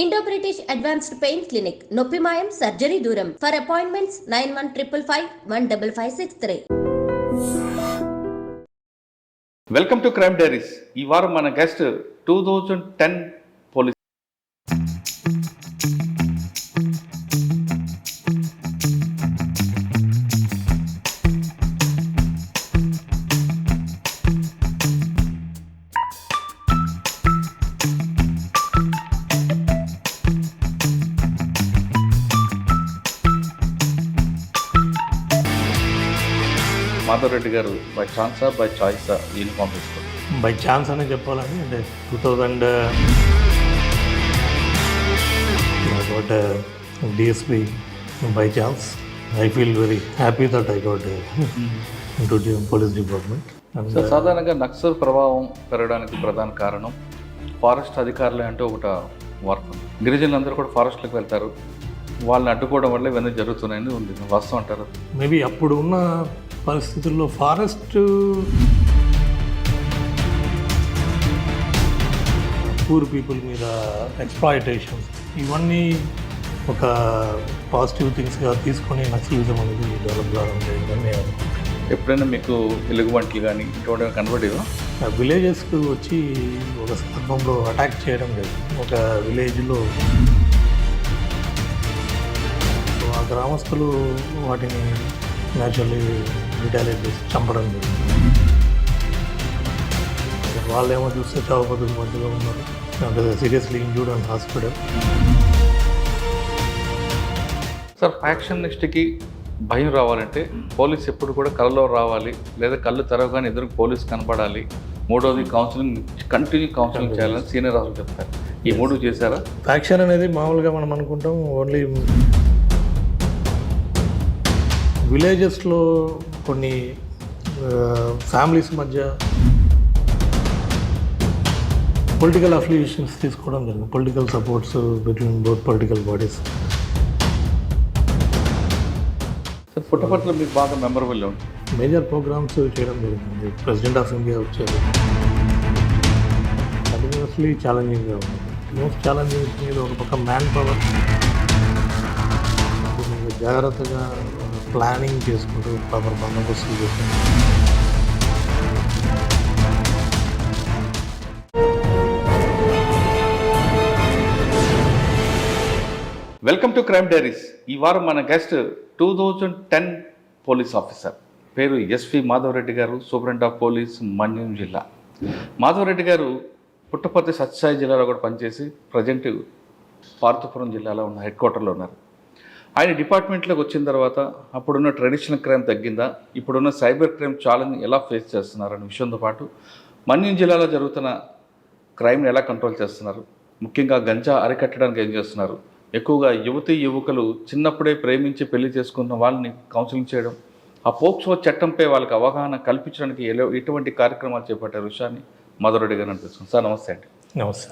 Indo-British Advanced Pain Clinic, Noppimayam Surgery Duram. For appointments 9155515563. Welcome to crime diaries. ఈ వారం మన guest 2010 police. Madhava Reddy గారు by ఛాన్సా by చాయిసా యూనిఫామ్ వేసుకోండి? బై ఛాన్స్ అనే చెప్పాలండి. అంటే 2000 got DSP by chance. I feel very happy that I got into the police department. So సాధారణంగా నక్సల్ ప్రభావం పెరగడానికి ప్రధాన కారణం ఫారెస్ట్ అధికారులే అంటే ఒకట వార్త. గిరిజనులందరూ కూడా ఫారెస్ట్లోకి వెళ్తారు, వాళ్ళని అడ్డుకోవడం వల్ల ఇవన్నీ జరుగుతున్నాయని ఉంది. వాస్తవం అంటారు? మేబీ అప్పుడు ఉన్న పరిస్థితుల్లో ఫారెస్ట్ పూర్ పీపుల్ మీద ఎక్స్ప్లాయిటేషన్ ఇవన్నీ ఒక పాజిటివ్ థింగ్స్గా తీసుకొని నక్సలిజం అనేది డెవలప్ కావడం. ఎప్పుడైనా మీకు ఎలుగుబంట్లు కానీ ఇటువంటి కనబడేవా? విలేజెస్కి వచ్చి ఒక సందర్భంలో అటాక్ చేయడం లేదు. ఒక విలేజ్లో ఆ గ్రామస్తులు వాటిని న్యాచురల్లీ రిటాలియేట్ చేసి చంపడం జరిగింది. వాళ్ళేమో చూస్తే చావుపతుల మధ్యలో ఉన్నారు, అంటే seriously injured and hospital. Sir, ఫ్యాక్షనిస్ట్కి భయం రావాలంటే పోలీస్ ఎప్పుడు కూడా కళ్ళలో రావాలి, లేదా కళ్ళు తెరవగానే ఎదురు పోలీస్ కనపడాలి. మూడోది కౌన్సిలింగ్, కంటిన్యూ కౌన్సిలింగ్ చేయాలని సీనియర్ ఆఫీసర్ చెప్తారు. ఈ మూడు చేశారా? ఫ్యాక్షన్ అనేది మామూలుగా మనం అనుకుంటాం ఓన్లీ విలేజెస్లో కొన్ని ఫ్యామిలీస్ మధ్య పొలిటికల్ అఫిలియేషన్స్ తీసుకోవడం జరిగింది, political supports between both political bodies. Sir, పుట్టపర్తిలో మీకు బాగా మెమరబుల్ ఉంది. మేజర్ ప్రోగ్రామ్స్ చేయడం జరిగింది. ప్రెసిడెంట్ ఆఫ్ ఇండియా వచ్చారు. కంటిన్యూస్లీ ఛాలెంజింగ్గా ఉంది. మోస్ట్ ఛాలెంజింగ్ మీద ఒక పక్క మ్యాన్ పవర్, జాగ్రత్తగా ప్లానింగ్ చేసుకుంటూ ప్రాపర్ బందోబస్తులు చేసుకుంటూ. Welcome to crime diaries. ఈ వారం మన గెస్ట్ 2010 పోలీస్ ఆఫీసర్, పేరు ఎస్వి మాధవరెడ్డి గారు, సూపరింటెండెంట్ ఆఫ్ పోలీస్, మన్యం జిల్లా. మాధవరెడ్డి గారు పుట్టపర్తి సత్యసాయి జిల్లాలో కూడా పనిచేసి ప్రజెంట్ పార్వతీపురం జిల్లాలో ఉన్న హెడ్ క్వార్టర్లో ఉన్నారు. ఆయన డిపార్ట్మెంట్లోకి వచ్చిన తర్వాత అప్పుడున్న ట్రెడిషనల్ క్రైమ్ తగ్గిందా, ఇప్పుడున్న సైబర్ క్రైమ్ ఛాలెంజ్ ఎలా ఫేస్ చేస్తున్నారు అనే విషయంతో పాటు మన్యం జిల్లాలో జరుగుతున్న క్రైమ్ని ఎలా కంట్రోల్ చేస్తున్నారు, ముఖ్యంగా గంజా అరికట్టడానికి ఏం చేస్తున్నారు, ఎక్కువగా యువతీ యువకులు చిన్నప్పుడే ప్రేమించి పెళ్లి చేసుకున్న వాళ్ళని కౌన్సిలింగ్ చేయడం, ఆ పోక్సో చట్టంపై వాళ్ళకి అవగాహన కల్పించడానికి ఎటువంటి కార్యక్రమాలు చేపట్టారు విషయాన్ని మాధవరెడ్డి గారు అనిపిస్తుంది. సార్, నమస్తే అండి. నమస్తే.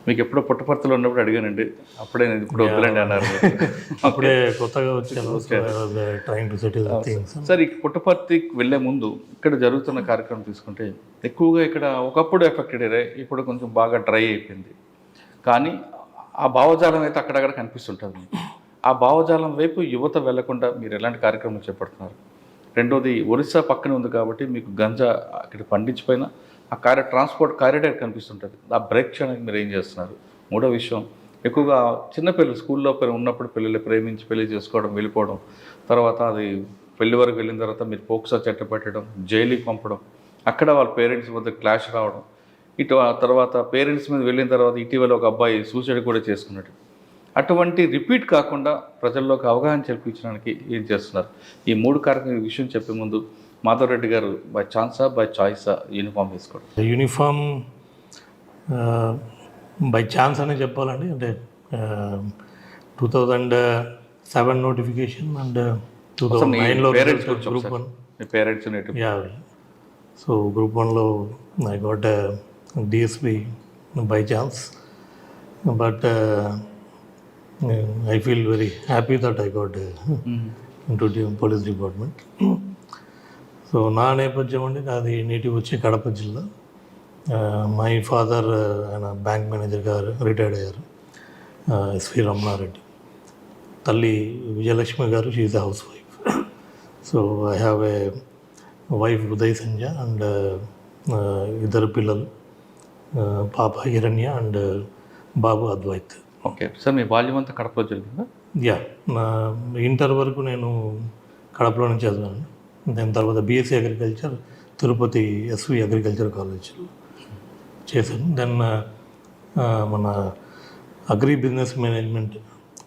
మీకు ఎప్పుడో పుట్టపర్తిలో ఉన్నప్పుడు అడిగానండి, అప్పుడే నేను ఇప్పుడు వద్దులండి అన్నారు. అప్పుడే కొత్తగా వచ్చాను. సార్, ఈ పుట్టపర్తికి వెళ్ళే ముందు ఇక్కడ జరుగుతున్న కార్యక్రమం తీసుకుంటే ఎక్కువగా ఇక్కడ ఒకప్పుడు ఎఫెక్టెడ్ అయ్యాయి, ఇప్పుడు కొంచెం బాగా డ్రై అయిపోయింది. కానీ ఆ భావజాలం అయితే అక్కడక్కడ కనిపిస్తుంటుంది. ఆ భావజాలం వైపు యువత వెళ్లకుండా మీరు ఎలాంటి కార్యక్రమం చేపడుతున్నారు? రెండోది, ఒరిస్సా పక్కనే ఉంది కాబట్టి మీకు గంజా అక్కడ పండించిపోయినా ఆ ట్రాన్స్పోర్ట్ కారిడార్ కనిపిస్తుంటుంది, ఆ బ్రేక్ చేయడానికి మీరు ఏం చేస్తున్నారు? మూడో విషయం, ఎక్కువగా చిన్నపిల్లలు స్కూల్లో ఉన్నప్పుడు పిల్లలు ప్రేమించి పెళ్లి చేసుకోవడం, వెళ్ళిపోవడం, తర్వాత అది పెళ్లి వరకు వెళ్ళిన తర్వాత మీరు పోక్సో చట్టం పెట్టడం, జైలుకి పంపడం, అక్కడ వాళ్ళ పేరెంట్స్ మధ్య క్లాష్ రావడం, తర్వాత పేరెంట్స్ మీద వెళ్ళిన తర్వాత ఇటీవల ఒక అబ్బాయి సూసైడ్ కూడా చేసుకున్నాడు. అటువంటి రిపీట్ కాకుండా ప్రజల్లోకి అవగాహన కల్పించడానికి ఏం చేస్తున్నారు? ఈ మూడు కార్యక్రమం విషయం చెప్పే ముందు మాధవరెడ్డి గారు బై ఛాన్సా బై చాయిసా యూనిఫామ్ వేసుకోండి? యూనిఫామ్ బై ఛాన్స్ అనే చెప్పాలండి. అంటే 2007 నోటిఫికేషన్ అండ్ 2009లో గ్రూప్ 1. పేరెంట్స్ సో గ్రూప్ 1లో I got DSP by chance, but I feel very happy that I got into the police department. So నా నేపథ్యం అండి, నాది నేటివ్ వచ్చి కడప జిల్లా. మై ఫాదర్ ఆయన బ్యాంక్ మేనేజర్ గారు రిటైర్డ్ అయ్యారు, ఎస్వి రమణారెడ్డి. తల్లి విజయలక్ష్మి గారు, she a house wife. So I have a wife Uday Sanja and ఇద్దరు పిల్లలు, పాప హిరణ్య అండ్ బాబు అద్వైత్. ఓకే సార్, మీ బాల్యం అంతా కడపలో జరిగిందా? యా, నా ఇంటర్ వరకు నేను కడపలోనే చదివాను. దాని తర్వాత BSc agriculture Tirupati SV agriculture కాలేజ్లో చేశాను. దెన్ మన అగ్రి బిజినెస్ మేనేజ్మెంట్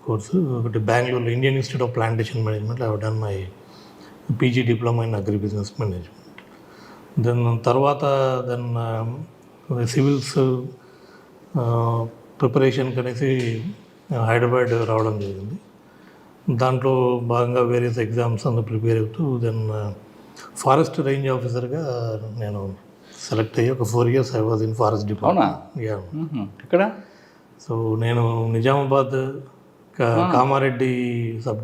కోర్సు ఒకటి బెంగళూరులో Indian Institute of Plantation Management I have done my PG diploma in agribusiness management. Then తర్వాత సివిల్స్ ప్రిపరేషన్కి అనేసి హైదరాబాద్ రావడం జరిగింది. దాంట్లో భాగంగా వేరియస్ ఎగ్జామ్స్ అందు ప్రిపేర్ అవుతూ దెన్ ఫారెస్ట్ రేంజ్ ఆఫీసర్గా నేను సెలెక్ట్ అయ్యి ఒక 4 years I was in forest department. Yeah, ఇక్కడ సో నేను నిజామాబాద్ కామారెడ్డి సబ్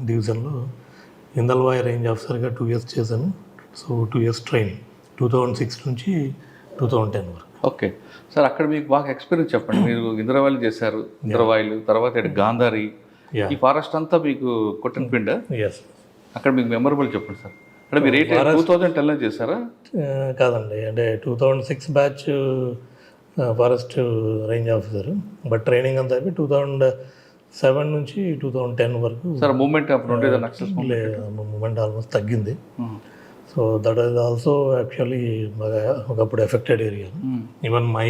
డివిజన్లో ఇందల్వాయి రేంజ్ ఆఫీసర్గా 2 years చేశాను. సో 2 years ట్రైనింగ్ 2006 నుంచి 2010 వరకు. ఓకే సార్, అక్కడ మీకు బాగా ఎక్స్పీరియన్స్ చెప్పండి. మీరు ఇంద్రవాయిలు చేశారు, ఇంద్రవాయిలు తర్వాత ఇటు గాంధారి, ఈ ఫారెస్ట్ అంతా మీకు కొట్టిన పిండ. ఎస్, అక్కడ మీకు మెమరబుల్ చెప్పండి సార్. అంటే మీరు 2010లో చేశారా? కాదండి, అంటే 2006 batch forest range officer, but training అంతా అయిపోయి 2007 నుంచి 2010 వరకు. సార్ మూమెంట్ అప్పుడు ఉండేది నక్సల్ మూమెంట్ ఆల్మోస్ట్ తగ్గింది. So that is also actually బాగా ఒకప్పుడు affected area. Even my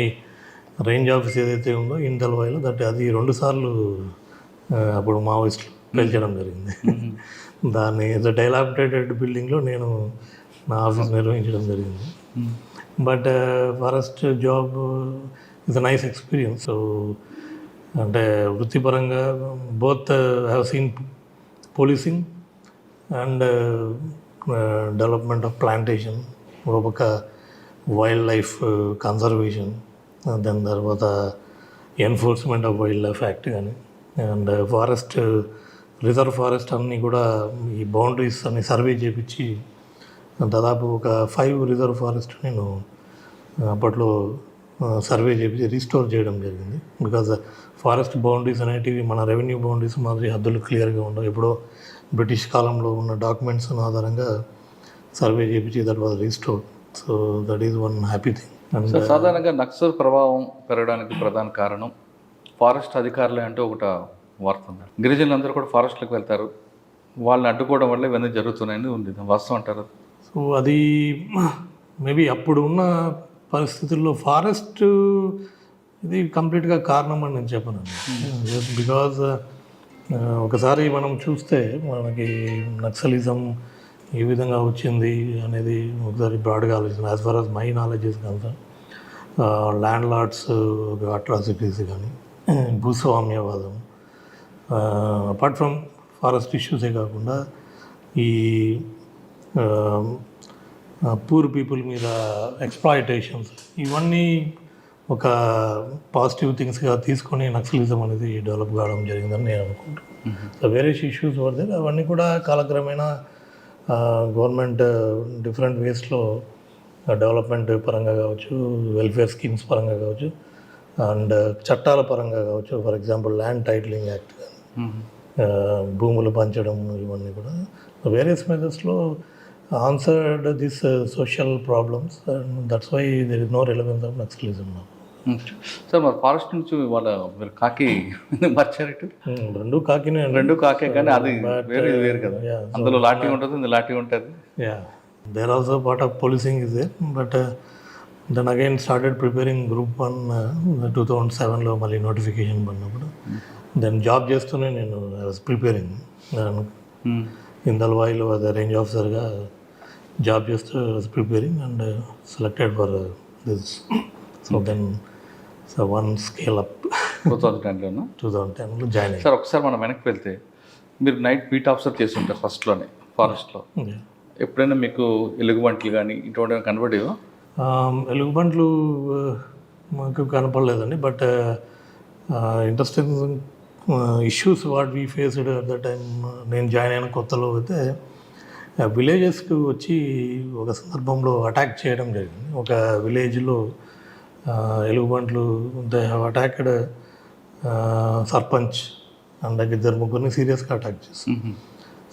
range office ఏదైతే ఉందో ఇందల్వాయిలో అది 2 సార్లు అప్పుడు మావోయిస్టులు పేల్చడం జరిగింది. దాన్ని డైలాబిటేటెడ్ బిల్డింగ్లో నేను నా ఆఫీస్ నిర్వహించడం జరిగింది. But forest job is a nice experience. So అంటే వృత్తిపరంగా both have seen policing and development of plantation, ఒక వైల్డ్ లైఫ్ కన్సర్వేషన్, దాని తర్వాత enforcement of wild life act కానీ అండ్ ఫారెస్ట్ రిజర్వ్ ఫారెస్ట్ అన్నీ కూడా ఈ బౌండరీస్ అన్ని సర్వే చేయించి దాదాపు ఒక 5 రిజర్వ్ ఫారెస్ట్ నేను అప్పట్లో సర్వే చేయించి రీస్టోర్ చేయడం జరిగింది. బికాజ్ ఫారెస్ట్ బౌండరీస్ అనేటివి మన రెవెన్యూ బౌండరీస్ మాదిరి హద్దులు క్లియర్గా ఉండవు. ఎప్పుడో బ్రిటిష్ కాలంలో ఉన్న డాక్యుమెంట్స్ ఆధారంగా సర్వే చేయించి that was restore. So that is one happy thing. సాధారణంగా నక్సల్ ప్రభావం పెరగడానికి ప్రధాన కారణం ఫారెస్ట్ అధికారులే అంటే ఒకట వార్త ఉంది. గిరిజనులందరూ కూడా ఫారెస్ట్లకు వెళ్తారు, వాళ్ళని అడ్డుకోవడం వల్ల ఇవన్నీ జరుగుతున్నాయని ఉంది. వాస్తవం అంటారు? సో అది మేబీ అప్పుడు ఉన్న పరిస్థితుల్లో ఫారెస్ట్ ఇది కంప్లీట్గా కారణం అని నేను చెప్పను. బికాజ్ ఒకసారి మనం చూస్తే మనకి నక్సలిజం ఏ విధంగా వచ్చింది అనేది ఒకసారి బ్రాడ్గా ఆలోచించింది. As far as my knowledge is concern, landlords atrocities కానీ భూస్వామ్యవాదం, అపార్ట్ ఫ్రమ్ ఫారెస్ట్ ఇష్యూసే కాకుండా ఈ పూర్ పీపుల్ మీద ఎక్స్ప్లాయిటేషన్స్, ఇవన్నీ ఒక పాజిటివ్ థింగ్స్గా తీసుకొని నక్సలిజం అనేది డెవలప్ కావడం జరిగిందని నేను అనుకుంటున్నాను. సో వేరియస్ ఇష్యూస్ వర్ అవన్నీ కూడా కాలక్రమేణా గవర్నమెంట్ డిఫరెంట్ వేస్లో డెవలప్మెంట్ పరంగా కావచ్చు, వెల్ఫేర్ స్కీమ్స్ పరంగా కావచ్చు, అండ్ చట్టాల పరంగా కావచ్చు. For example land titling act కానీ, భూములు పంచడం, ఇవన్నీ కూడా వేరియస్ మెథడ్స్లో answered this social problems, and that's why there is no relevance of Naxalism now. Sir మరి ఫారెస్ట్ నుంచి వాళ్ళ మీరు కాకి మార్చారు? రెండు కాకినే, రెండు కాకే, కానీ అది వేరే వేరు కదా. అందులో లాఠీ ఉంటుంది, ఇందులో లాఠీ ఉంటుంది. Yeah, there also part of policing is there. But then again started preparing group 1 2007లో మళ్ళీ నోటిఫికేషన్ పడినప్పుడు. దెన్ జాబ్ చేస్తూనే నేను ఐ వాజ్ ప్రిపేరింగ్ ఇందల్వాయిలో అదే రేంజ్ ఆఫీసర్గా జాబ్ చేస్తూ I was preparing and selected for this. So then one scale up 2010లో join అయ్యాను. సార్ ఒకసారి మనం వెనక్కి వెళ్తే మీరు నైట్ బీట్ ఆఫీసర్ చేసి ఉంటారు ఫస్ట్లోనే ఫారెస్ట్లో. ఎప్పుడైనా మీకు ఎలుగుబంట్లు కానీ ఇటువంటి కనబడేవా? ఎలుగుబంట్లు మాకు కనపడలేదండి. But interesting issues what we faced at the time. నేను జాయిన్ అయిన కొత్తలో అయితే విలేజెస్కి వచ్చి ఒక సందర్భంలో అటాక్ చేయడం జరిగింది. ఒక విలేజ్లో ఎలుగుబంట్లు they have attacked sarpanch and ఇద్దరు ముగ్గురిని సీరియస్గా అటాక్ చేస్తారు.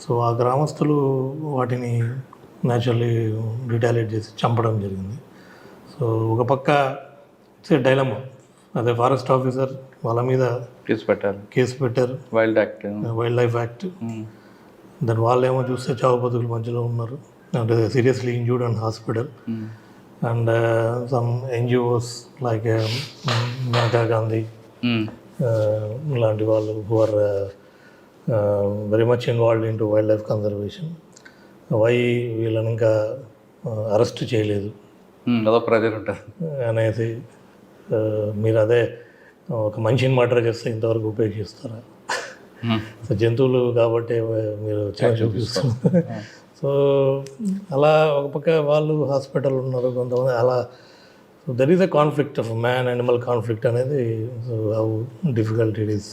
సో ఆ గ్రామస్తులు వాటిని న్యాచురల్లీ రిటాలియేట్ చేసి చంపడం జరిగింది. సో ఒక పక్క ఇట్స్ ఏ డైలమా, అదే ఫారెస్ట్ ఆఫీసర్ వాళ్ళ మీద కేసు పెట్టారు, వైల్డ్ లైఫ్ యాక్ట్. దాని వాళ్ళేమో చూస్తే చావు బతుకుల మధ్యలో ఉన్నారు, అంటే seriously injured and hospital. And some NGOs like Maneka Gandhi లాంటి వాళ్ళు who are very much involved in to wildlife conservation. Why వీళ్ళని ఇంకా అరెస్ట్ చేయలేదు అనేది, మీరు అదే ఒక మనిషిని మర్డర్ చేస్తే ఇంతవరకు ఉపయోగిస్తారా? సో జంతువులు కాబట్టి మీరు చాలా చూపిస్తున్నారు. సో అలా ఒక పక్క వాళ్ళు హాస్పిటల్ ఉన్నారు కొంతమంది అలా. So there is a conflict of man animal conflict అనేది. So how difficult it is.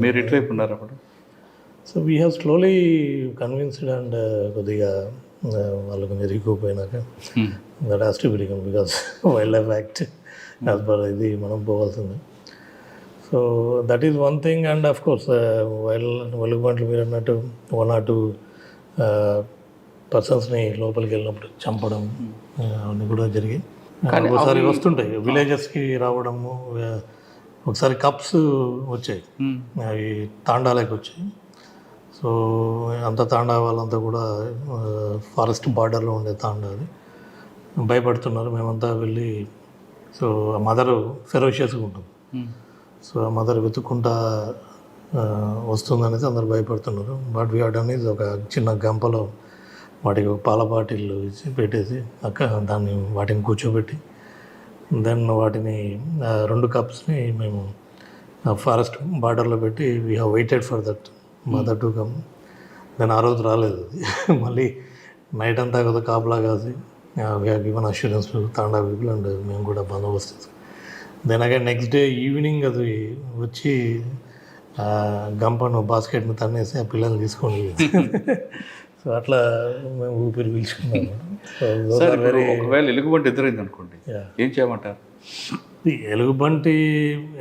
మీరు ఎటువైపు ఉన్నారు అప్పుడు? So we have slowly convinced and కొద్దిగా వాళ్ళు కొంచెం రిక్కుపోయినాక that has to be become because wildlife act as per ఇది మనం పోవాల్సింది. So that is one thing. And of course వెలుగుబంట్లు మీరు అన్నట్టు 1 or 2 పర్సన్స్ని లోపలికి వెళ్ళినప్పుడు చంపడం అవన్నీ కూడా జరిగాయి. ఒకసారి వస్తుంటాయి విలేజెస్కి రావడము. ఒకసారి కప్స్ వచ్చాయి, అవి తాండాలకు వచ్చాయి. సో అంత తాండా వాళ్ళంతా కూడా ఫారెస్ట్ బార్డర్లో ఉండే తాండా, అది భయపడుతున్నారు. మేమంతా వెళ్ళి, సో ఆ మదర్ ఫెరోషియస్గా ఉంటుంది. సో ఆ మదర్ వెతుక్కుంటా వస్తుందనేసి అందరు భయపడుతున్నారు. But we have done is ఒక చిన్న గంపలో వాటికి పాల బాటిల్ ఇచ్చి పెట్టేసి వాటిని కూర్చోబెట్టి దెన్ వాటిని 2 కప్స్ని మేము ఫారెస్ట్ బార్డర్లో పెట్టి we have waited for that mother to come. Then ఆ రోజు రాలేదు అది. మళ్ళీ నైట్ అంతా కదా కాపలా కాసి we have given assurance to tanda people and మేము కూడా బందోబస్తు. Then again next day evening అది వచ్చి గంపను బాస్కెట్ని తన్నేసి ఆ పిల్లల్ని తీసుకొని సో అట్లా మేము ఊపిరి పీల్చుకున్నాము. ఒకవేళ ఎలుగుబంటి ఎదురైంది అనుకోండి, ఏం చేయమంటారు? ఎలుగుబంటి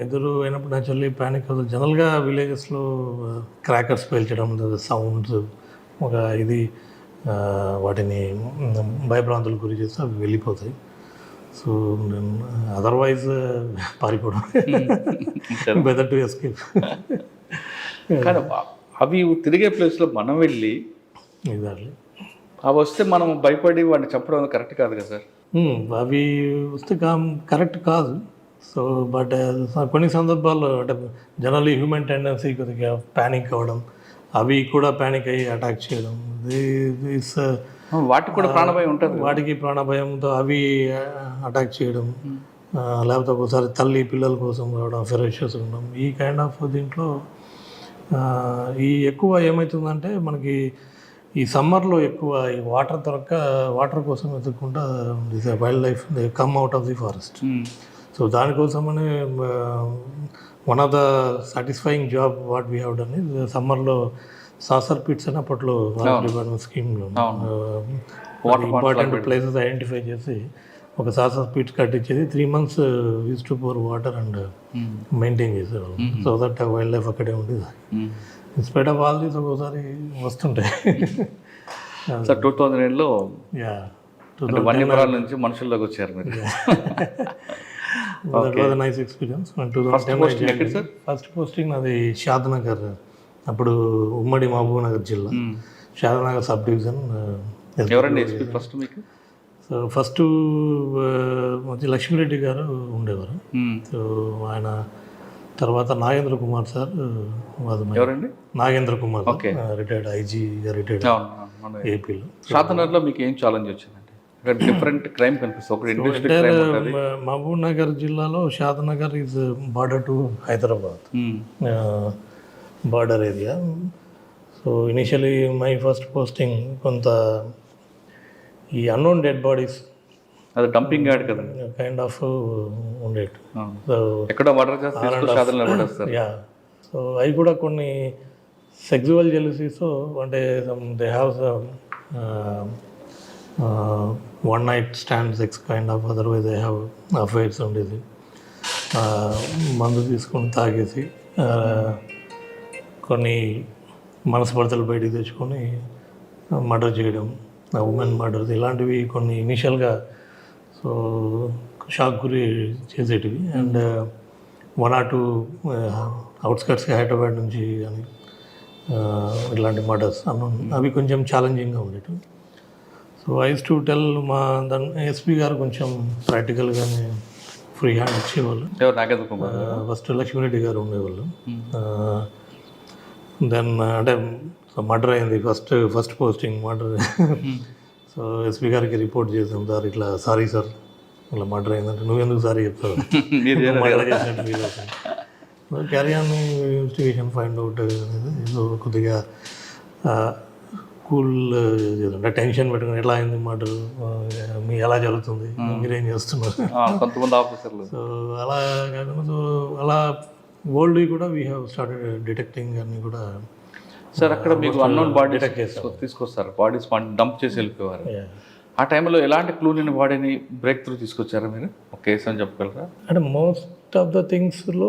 ఎదురు అయినప్పుడు న్యాచురల్లీ ప్యానిక్ అవుతుంది. జనరల్గా విలేజెస్లో క్రాకర్స్ పేల్చడం, సౌండ్స్ ఒక ఇది వాటిని భయభ్రాంతులు గురి చేస్తే అవి వెళ్ళిపోతాయి. సో అదర్వైజ్ పారిపోవడం, బెటర్ టు ఎస్కేప్. కానీ అవి తిరిగే ప్లేస్లో మనం వెళ్ళి ఎగ్జాక్ట్లీ అవి వస్తే మనం భయపడి వాడిని చంపడం కరెక్ట్ కాదు కదా సార్? అవి వస్తే కరెక్ట్ కాదు. సో బట్ కొన్ని సందర్భాల్లో అంటే జనరల్లీ హ్యూమన్ టెండెన్సీ కొద్దిగా ప్యానిక్ అవ్వడం, అవి కూడా ప్యానిక్ అయ్యి అటాక్ చేయడం, వాటికి కూడా ప్రాణభయం ఉంటుంది. వాటికి ప్రాణభయంతో అవి అటాక్ చేయడం, లేకపోతే ఒకసారి తల్లి పిల్లల కోసం రావడం, ఫెరోషియస్ ఉండడం, ఈ కైండ్ ఆఫ్ దీంట్లో ఈ ఎక్కువ ఏమవుతుందంటే మనకి ఈ సమ్మర్లో ఎక్కువ ఈ వాటర్ కోసం వెతుక్కుంటా wildlife they come out of the forest. So దానికోసమనే one of the satisfying job what we have done is సమ్మర్లో సాసర్ పిట్స్ అని అప్పట్లో డిపార్ట్మెంట్ స్కీమ్లో ఇంపార్టెంట్ ప్లేసెస్ ఐడెంటిఫై చేసి ఒక సాసర్ పిట్స్ కట్టించేది 3 months used to pour water and maintain చేసేవాళ్ళు. సో దట్ వైల్డ్ లైఫ్ అక్కడే ఉండేది. ఇన్స్పైట్ ఆఫ్ ఆల్ దీస్ ఒకసారి వస్తుంటాయి. సార్ 2008లో వన్యమరాల నుంచి మనుషుల్లోకి వచ్చారు మీరు. Nice experience. ఫస్ట్ పోస్టింగ్ అది షాద్నగర్, అప్పుడు ఉమ్మడి మహబూబ్ నగర్ జిల్లా, షాద్నగర్ సబ్ డివిజన్. ఎవరండి ఫస్ట్ మీకు? సో ఫస్ట్ లక్ష్మీరెడ్డి గారు ఉండేవారు. సో ఆయన తర్వాత నాగేంద్ర కుమార్ సార్, ఎవరండి? నాగేంద్ర కుమార్ రిటైర్డ్ ఐజీగా రిటైర్డ్ ఏపీలో. షాద్నగర్లో మీకు ఏం ఛాలెంజ్ వచ్చిందండి? డిఫరెంట్ క్రైమ్ కనిపిస్తుంది. మహబూబ్ నగర్ జిల్లాలో Shadnagar is border to Hyderabad, border area. So initially my first posting కొంత ఈ అన్నోన్ డెడ్ బాడీస్, అది డంపింగ్ యార్డ్ కదా కైండ్ ఆఫ్ ఉండేది. సో ఎక్కడ మర్డర్ చేస్తారు. యా, సో అవి కూడా కొన్ని సెక్సువల్ జెలసీస్, అంటే they have one night stand sex kind of, otherwise I have affairs ఉండేది. మందు తీసుకొని తాగేసి కొన్ని మనస్పర్ధలు బయటికి తెచ్చుకొని మర్డర్ చేయడం, ఉమెన్ మర్డర్స్ ఇలాంటివి కొన్ని ఇనిషియల్గా సో షాక్ గురి చేసేటివి. అండ్ 1 or 2 అవుట్స్కట్స్ హైదరాబాద్ నుంచి కానీ ఇలాంటి మర్డర్స్ అవి కొంచెం ఛాలెంజింగ్గా ఉండేవి. So I used to tell మా దాని ఎస్పీ గారు కొంచెం ప్రాక్టికల్గానే ఫ్రీ హ్యాండ్ ఇచ్చేవాళ్ళు. ఫస్ట్ లక్ష్మీరెడ్డి గారు ఉండేవాళ్ళు. దెన్ అంటే మర్డర్ అయింది, first posting murder. So SP గారికి రిపోర్ట్ చేసాం, సార్ ఇట్లా సారీ సార్ ఇట్లా మర్డర్ అయిందంటే నువ్వెందుకు సారీ చెప్తావు, మర్డర్ చేసినట్టు ఫీల్ అవుతుంది. Carry on investigation find out అనేది కొద్దిగా కూల్ అంటే టెన్షన్ పెట్టుకుని ఎట్లా అయింది మర్డర్, మీ ఎలా జరుగుతుంది, మీరేం చేస్తున్నారు, కొంతమంది ఆఫీసర్లు. సో అలా కాకుండా సో అలా వరల్డ్ కూడా వీ హ్యావ్ స్టార్టెడ్ డిటెక్టింగ్ అన్ని కూడా. సార్ అక్కడ మీకు అన్నోన్ బాడీ తీసుకొస్తారు, బాడీస్ డంప్ చేసి వెళ్ళిపోయేవారు. ఆ టైంలో ఎలాంటి క్లూ లేని బాడీని బ్రేక్ త్రూ తీసుకొచ్చారా మీరు, ఒక కేసు అని చెప్పగలరా? అంటే మోస్ట్ ఆఫ్ ద థింగ్స్లో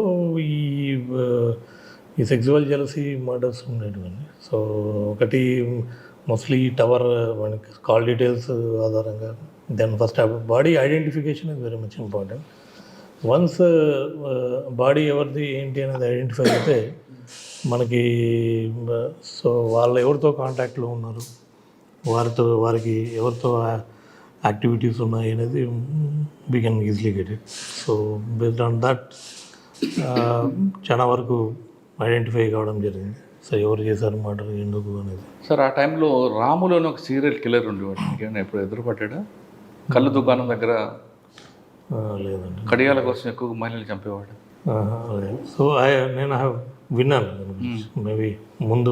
ఈ సెక్సువల్ జెలసీ మర్డర్స్ ఉండేటివన్నీ. సో ఒకటి మోస్ట్లీ టవర్ మనకి కాల్ డీటెయిల్స్ ఆధారంగా, then first body identification is very much important. Once body ఎవరిది ఏంటి అనేది ఐడెంటిఫై అయితే మనకి సో వాళ్ళు ఎవరితో కాంటాక్ట్లో ఉన్నారు, వారికి ఎవరితో యాక్టివిటీస్ ఉన్నాయి అనేది we can easily get it. So based on that చాలా వరకు ఐడెంటిఫై కావడం జరిగింది. సో ఎవరు చేశారు మర్డర్, ఎందుకు అనేది. సార్ ఆ టైంలో రాములోని ఒక సీరియల్ కిల్లర్ ఉండేవాడు, మీకేమైనా ఎప్పుడు ఎదురుపడ్డా? కళ్ళు దుకాణం దగ్గర లేదండి, కడియాల కోసం ఎక్కువ మహిళలు చంపేవాడు. లేదు. సో నేను విన్నాను, మేబీ ముందు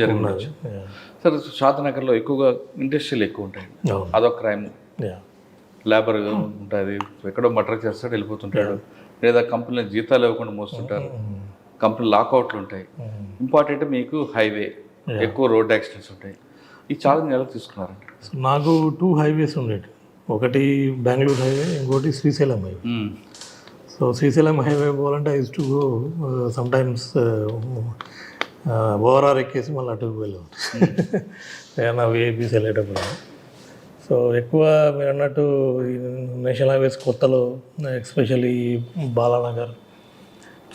జరిగినది. సార్ షాద్నగర్లో ఎక్కువగా ఇండస్ట్రీలు ఎక్కువ ఉంటాయి, అదొక క్రైమ్. లేబర్ ఉంటుంది, ఎక్కడో మర్డర్ చేస్తాడు వెళ్ళిపోతుంటాడు, లేదా కంపెనీలో జీతాలు ఇవ్వకుండా మోస్తుంటారు, కంపెనీ లాకౌట్లు ఉంటాయి. ఇంపార్టెంట్ మీకు హైవే, ఎక్కువ రోడ్ యాక్సిడెంట్స్ ఉంటాయి. ఈ ఛాలెంజ్ ఎలా తీసుకున్నారండి? సో నాకు 2 హైవేస్ ఉండేవి, ఒకటి బెంగళూరు హైవే, ఇంకోటి Srisailam highway. So Srisailam highway పోవాలంటే I used to go sometimes overall ఎక్కేసి మళ్ళీ అటుకు వెళ్ళాం ఏదైనా విఐపీస్ వెళ్ళేటప్పుడు. సో ఎక్కువ మీరు అన్నట్టు నేషనల్ హైవేస్ కొత్తలో ఎస్పెషల్లీ బాలానగర్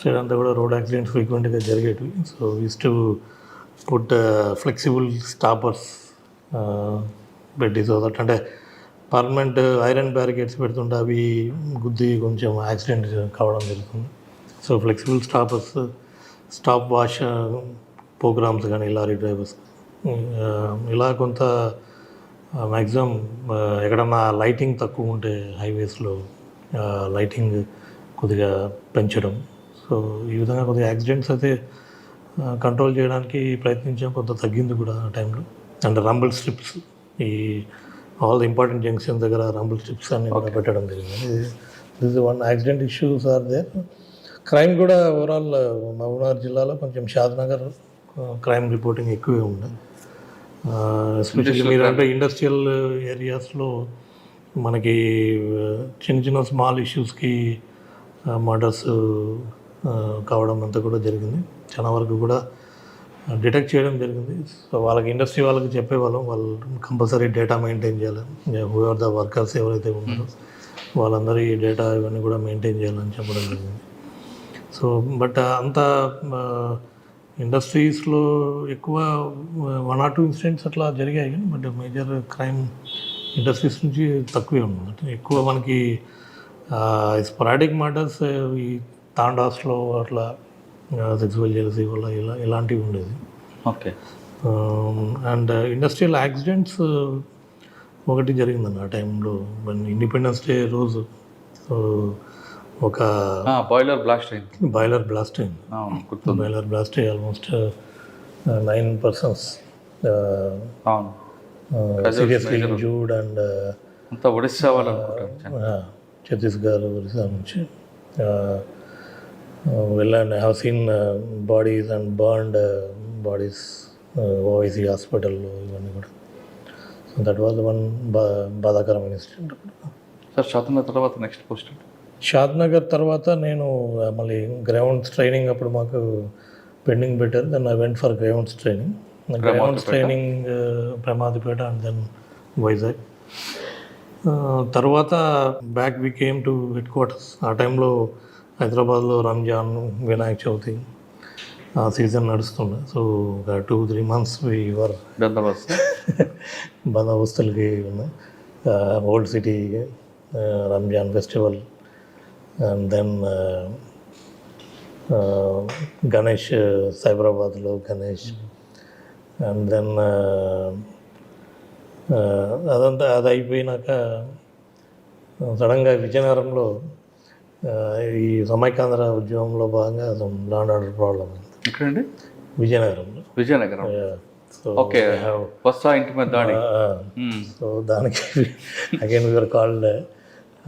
సైడ్ అంతా కూడా రోడ్ యాక్సిడెంట్స్ ఫ్రీక్వెంట్గా జరిగేటివి. So used to put flexible stoppers పెట్టి, సో దట్ అంటే పర్మనెంట్ ఐరన్ బ్యారికేడ్స్ పెడుతుంటే అవి గుద్ది కొంచెం యాక్సిడెంట్ కావడం జరుగుతుంది. So flexible stoppers, stop wash programmes కానీ లారీ డ్రైవర్స్ ఇలా కొంత మ్యాక్సిమం ఎక్కడన్నా లైటింగ్ తక్కువ ఉంటే హైవేస్లో లైటింగ్ కొద్దిగా పెంచడం. సో ఈ విధంగా కొద్దిగా యాక్సిడెంట్స్ అయితే కంట్రోల్ చేయడానికి ప్రయత్నించాం, కొంత తగ్గింది కూడా ఆ టైంలో. అండ్ రంబుల్ స్ట్రిప్స్, ఈ ఆల్ ది ఇంపార్టెంట్ జంక్షన్స్ దగ్గర రంబుల్ స్ట్రిప్స్ అన్ని కూడా పెట్టడం జరిగింది. This is one accident issues are there. Crime కూడా ఓవరాల్ మహబూబ్నగర్ జిల్లాలో కొంచెం షాద్నగర్ క్రైమ్ రిపోర్టింగ్ ఎక్కువే ఉంది. ఎస్పెషల్లీ మీరు అంటే ఇండస్ట్రియల్ ఏరియాస్లో మనకి చిన్న చిన్న స్మాల్ ఇష్యూస్కి మర్డర్స్ కావడం అంతా కూడా జరిగింది. చాలా వరకు కూడా డిటెక్ట్ చేయడం జరిగింది. సో వాళ్ళకి ఇండస్ట్రీ వాళ్ళకి చెప్పేవాళ్ళం, వాళ్ళు కంపల్సరీ డేటా మెయింటైన్ చేయాలి, హూ ఆర్ ద వర్కర్స్ ఎవరైతే ఉన్నారో వాళ్ళందరి డేటా ఇవన్నీ కూడా మెయింటైన్ చేయాలని చెప్పడం జరిగింది. సో బట్ అంత ఇండస్ట్రీస్లో ఎక్కువ 1 or 2 ఇన్సిడెంట్స్ అట్లా జరిగాయి, కానీ బట్ మేజర్ క్రైమ్ ఇండస్ట్రీస్ నుంచి తక్కువే ఉంది. ఎక్కువ మనకి స్పొరాడిక్ మర్డర్స్ ఈ తాండాస్లో అట్లా సెక్సువల్ జెలసీ వల్ల ఇలాంటివి ఉండేది. ఓకే. అండ్ ఇండస్ట్రియల్ యాక్సిడెంట్స్ ఒకటి జరిగిందండి ఆ టైంలో, ఇండిపెండెన్స్ డే రోజు. సో ఒక బాయిలర్ బ్లాస్ట్ అయింది. బాయిలర్ బ్లాస్ట్ అయ్యి almost 9 persons seriously injured. And Odisha వాళ్ళు ఛత్తీస్గఢ్, ఒరిస్సా నుంచి వెళ్ళండి. I have seen bodies and burned bodies Owaisi హాస్పిటల్లో ఇవన్నీ కూడా. సో దట్ వాజ్ వన్ బాధాకరమైన ఇన్సిడెంట్. సార్ షాద్నగర్ తర్వాత నెక్స్ట్ పోస్ట్ షాద్నగర్ తర్వాత నేను మళ్ళీ గ్రౌండ్స్ ట్రైనింగ్ అప్పుడు మాకు పెండింగ్ పెట్టారు. Then I went for grounds training. Grounds training Pramadipeta and then Vizag. తర్వాత back we came to headquarters. ఆ టైంలో హైదరాబాద్లో రంజాన్, వినాయక చవితి ఆ సీజన్ నడుస్తుండే. సో ఒక 2-3 months వర్ బందోబస్తులకి ఉన్నాయి. Old city Ramzan festival and then Ganesh, సైబరాబాద్లో గణేష్ అండ్ దెన్ అదంతా అది అయిపోయినాక సడన్గా విజయనగరంలో ఈ సమైకాంధ్ర ఉద్యమంలో భాగంగా లాండ్ ఆర్డర్ ప్రాబ్లం ఎక్కడండి? విజయనగరంలో. విజయనగరం. సో ఓకే, వస్తా ఇంటి మీద దాడి. సో దానికి అగైన్ వీఆర్ కాల్డ్.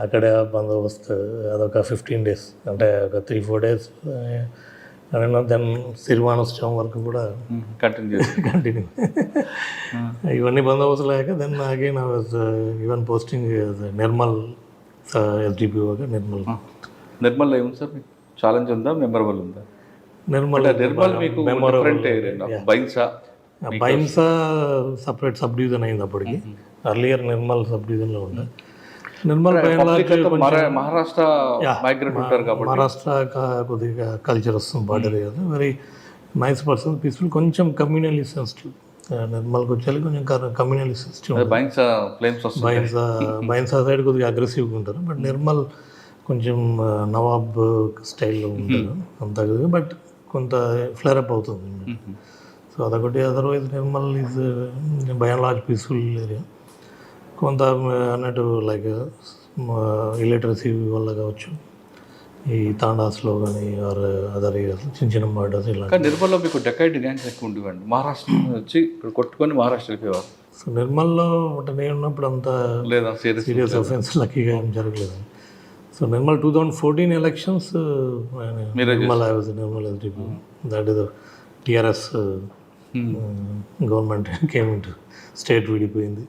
అక్కడ బందోబస్తు అదొక 15 days, అంటే ఒక 3-4 days. అండ్ దెన్ సిరివానోత్సవం వరకు కూడా కంటిన్యూ. ఇవన్నీ బందోబస్తు లేక then again I was even posting Nirmal ఎస్డిపిఓగా. నిర్మల్ ఏముంది సార్ మీకు ఛాలెంజ్ ఉందా, మెమరబుల్ ఉందా? నిర్మల్ మీకు బైన్సా సపరేట్ సబ్ డివిజన్ అయింది అప్పటికి. అర్లియర్ నిర్మల్ సబ్ డివిజన్లో ఉండే. నిర్మల్ మహారాష్ట్ర మైగ్రేట్ ఉంటారు కాబట్టి మహారాష్ట్ర కొద్దిగా కల్చర్ వస్తుంది బార్డర్ కదా. వెరీ నైస్ పర్సన్, పీస్ఫుల్, కొంచెం కమ్యూనలీ సెన్సిటివ్. నిర్మల్కి వచ్చేది కొంచెం కమ్యూనలీ సెన్సిటివ్. బైన్సా సైడ్ కొద్దిగా అగ్రెసివ్గా ఉంటారు. బట్ నిర్మల్ కొంచెం నవాబ్ స్టైల్లో ఉంటారు అంతా కదా. బట్ కొంత ఫ్లేరప్ అవుతుంది. సో అదొకటి. Otherwise Nirmal is by and large peaceful area. కొంత అన్నట్టు లైక్ ఇలిటరసీ వల్ల కావచ్చు, ఈ తాండాస్లో కానీ ఆర్ అదర్ ఏరియాస్ చిన్న చిన్న మర్డర్స్ ఇలా. నిర్మల్లో మీకు డెకైడ్ గ్యాంగ్స్ ఎక్కువ ఉండేవండి. మహారాష్ట్ర వచ్చి ఇక్కడ కొట్టుకొని మహారాష్ట్ర వెళ్ళేవారు. సో నిర్మల్లో అంటే నేను ఉన్నప్పుడు అంతా లేదా సీరియస్ అఫెన్స్ లక్కీగా ఏం జరగలేదు. So Nirmal 2014 elections Nirmal I was Nirmal SDP. That is TRS government came into state విడిపోయింది.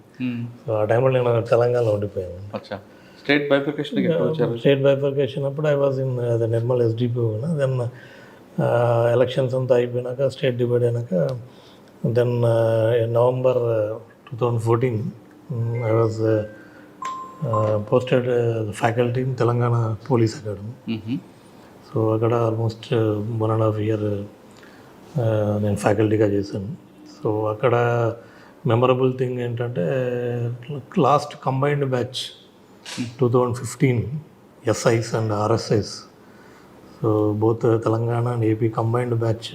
సో ఆ టైంలో నేను తెలంగాణలో ఉండిపోయాను. స్టేట్ బైఫర్కేషన్ అప్పుడు I was in Nirmal SDP. Then elections అంతా అయిపోయినాక స్టేట్ డివైడ్ అయినాక then November 2014 I was posted faculty in Telangana police academy. So అక్కడ ఆల్మోస్ట్ 1.5 year నేను ఫ్యాకల్టీగా చేశాను. సో అక్కడ మెమరబుల్ థింగ్ ఏంటంటే last combined batch 2015 SIs and RSIs. So both Telangana and AP combined batch